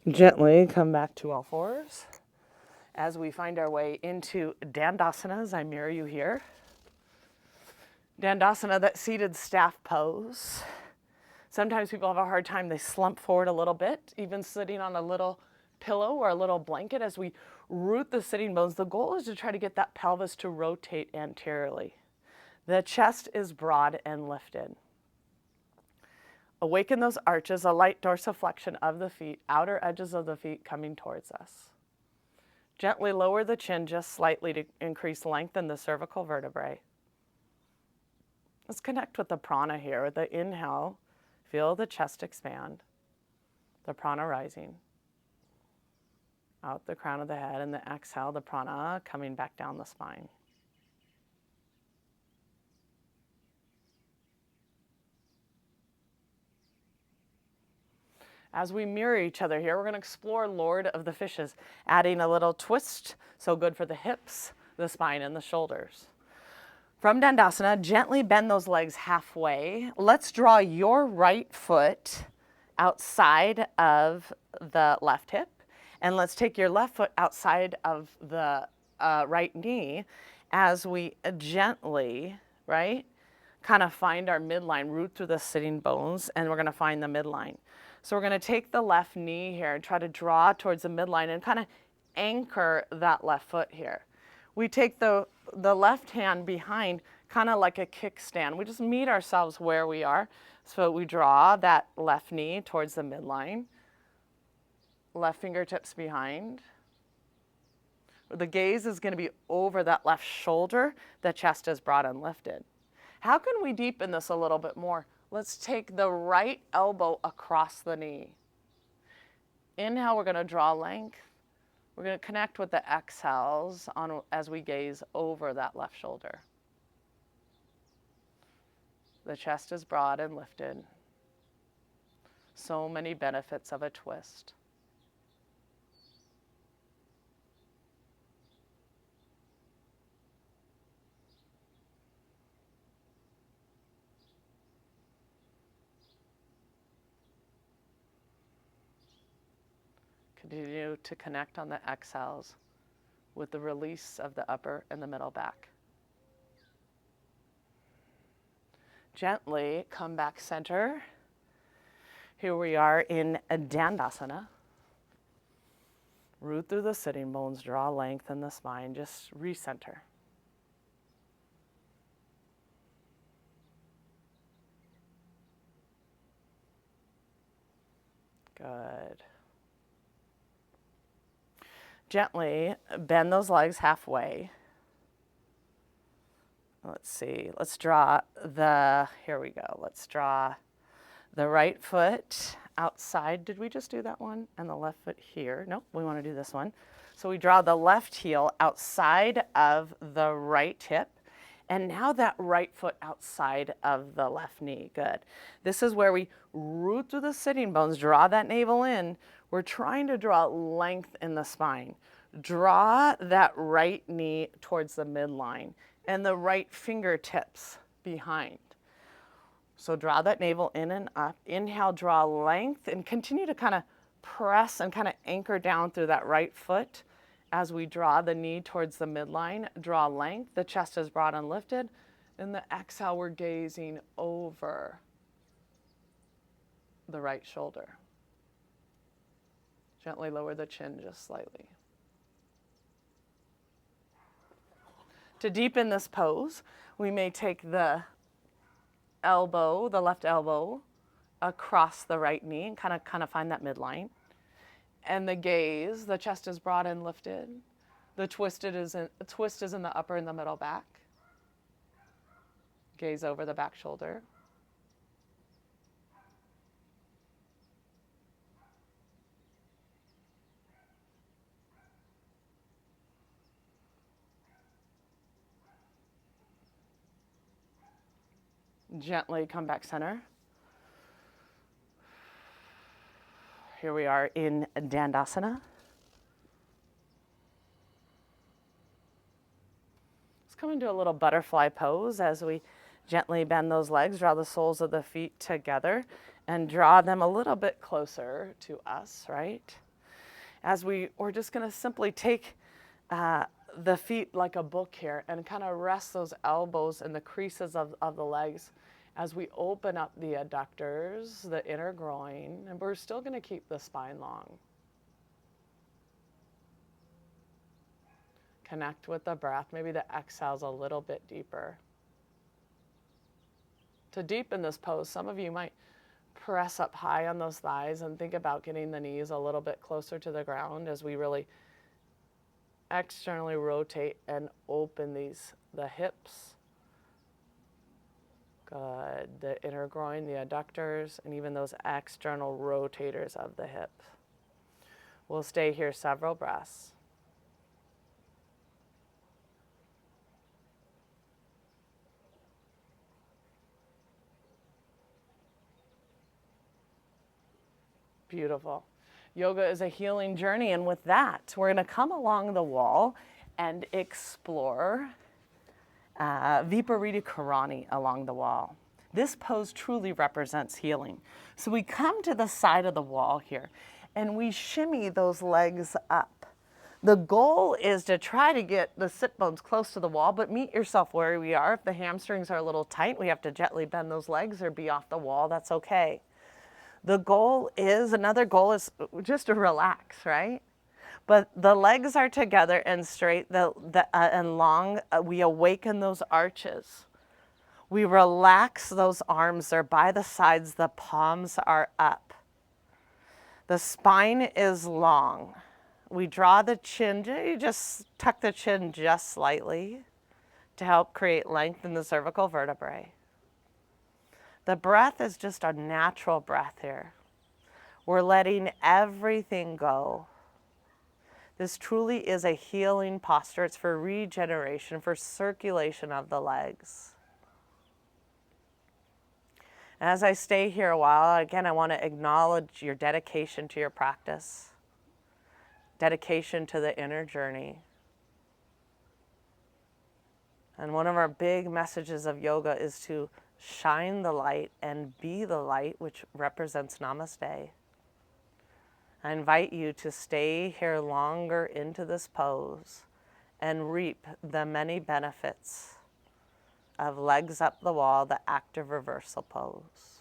Gently come back to all fours. As we find our way into Dandasana, as I mirror you here. Dandasana, that seated staff pose. Sometimes people have a hard time, they slump forward a little bit, even sitting on a little pillow or a little blanket. As we root the sitting bones, the goal is to try to get that pelvis to rotate anteriorly. The chest is broad and lifted. Awaken those arches, a light dorsiflexion of the feet, outer edges of the feet coming towards us. Gently lower the chin just slightly to increase length in the cervical vertebrae. Let's connect with the prana here. With the inhale, feel the chest expand, the prana rising. Out the crown of the head, and the exhale, the prana coming back down the spine. As we mirror each other here, we're going to explore Lord of the Fishes, adding a little twist, so good for the hips, the spine, and the shoulders. From Dandasana, gently bend those legs halfway. Let's draw your right foot outside of the left hip, and let's take your left foot outside of the right knee as we gently, right, kind of find our midline, root through the sitting bones, and we're going to find the midline. So we're going to take the left knee here and try to draw towards the midline and kind of anchor that left foot here. We take the left hand behind, kind of like a kickstand. We just meet ourselves where we are. So we draw that left knee towards the midline, left fingertips behind. The gaze is going to be over that left shoulder. The chest is broad and lifted. How can we deepen this a little bit more? Let's take the right elbow across the knee. Inhale, we're going to draw length. We're going to connect with the exhales as we gaze over that left shoulder. The chest is broad and lifted. So many benefits of a twist. Continue to connect on the exhales with the release of the upper and the middle back. Gently come back center. Here we are in a Dandasana. Root through the sitting bones, draw length in the spine, just recenter. Good. Gently bend those legs halfway. Let's see, let's draw here we go. Let's draw the right foot outside. Did we just do that one? And the left foot here. Nope, we want to do this one. So we draw the left heel outside of the right hip. And now that right foot outside of the left knee. Good. This is where we root through the sitting bones, draw that navel in. We're trying to draw length in the spine. Draw that right knee towards the midline and the right fingertips behind. So draw that navel in and up. Inhale, draw length, and continue to kind of press and kind of anchor down through that right foot as we draw the knee towards the midline. Draw length. The chest is broad and lifted. In the exhale, we're gazing over the right shoulder. Gently lower the chin just slightly. To deepen this pose, we may take the elbow, the left elbow, across the right knee and kind of find that midline. And the gaze, the chest is broad and lifted. The twist is in the upper and the middle back. Gaze over the back shoulder. Gently come back center. Here we are in Dandasana. Let's come into a little butterfly pose as we gently bend those legs, draw the soles of the feet together, and draw them a little bit closer to us, right? As we're just going to simply take the feet like a book here and kind of rest those elbows in the creases of the legs as we open up the adductors, the inner groin, and we're still going to keep the spine long. Connect with the breath. Maybe the exhale's a little bit deeper. To deepen this pose, some of you might press up high on those thighs and think about getting the knees a little bit closer to the ground as we really externally rotate and open the hips. Good. The inner groin, the adductors, and even those external rotators of the hip. We'll stay here several breaths. Beautiful. Yoga is a healing journey, and with that, we're going to come along the wall and explore Viparita Karani along the wall. This pose truly represents healing. So we come to the side of the wall here, and we shimmy those legs up. The goal is to try to get the sit bones close to the wall, but meet yourself where we are. If the hamstrings are a little tight, we have to gently bend those legs or be off the wall. That's okay. Another goal is just to relax, right? But the legs are together and straight and long. We awaken those arches. We relax those arms. They're by the sides. The palms are up. The spine is long. We draw the chin. You just tuck the chin just slightly to help create length in the cervical vertebrae. The breath is just a natural breath here. We're letting everything go. This truly is a healing posture. It's for regeneration, for circulation of the legs. As I stay here a while, again, I want to acknowledge your dedication to your practice, dedication to the inner journey. And one of our big messages of yoga is to shine the light and be the light, which represents Namaste. I invite you to stay here longer into this pose and reap the many benefits of legs up the wall, the active reversal pose.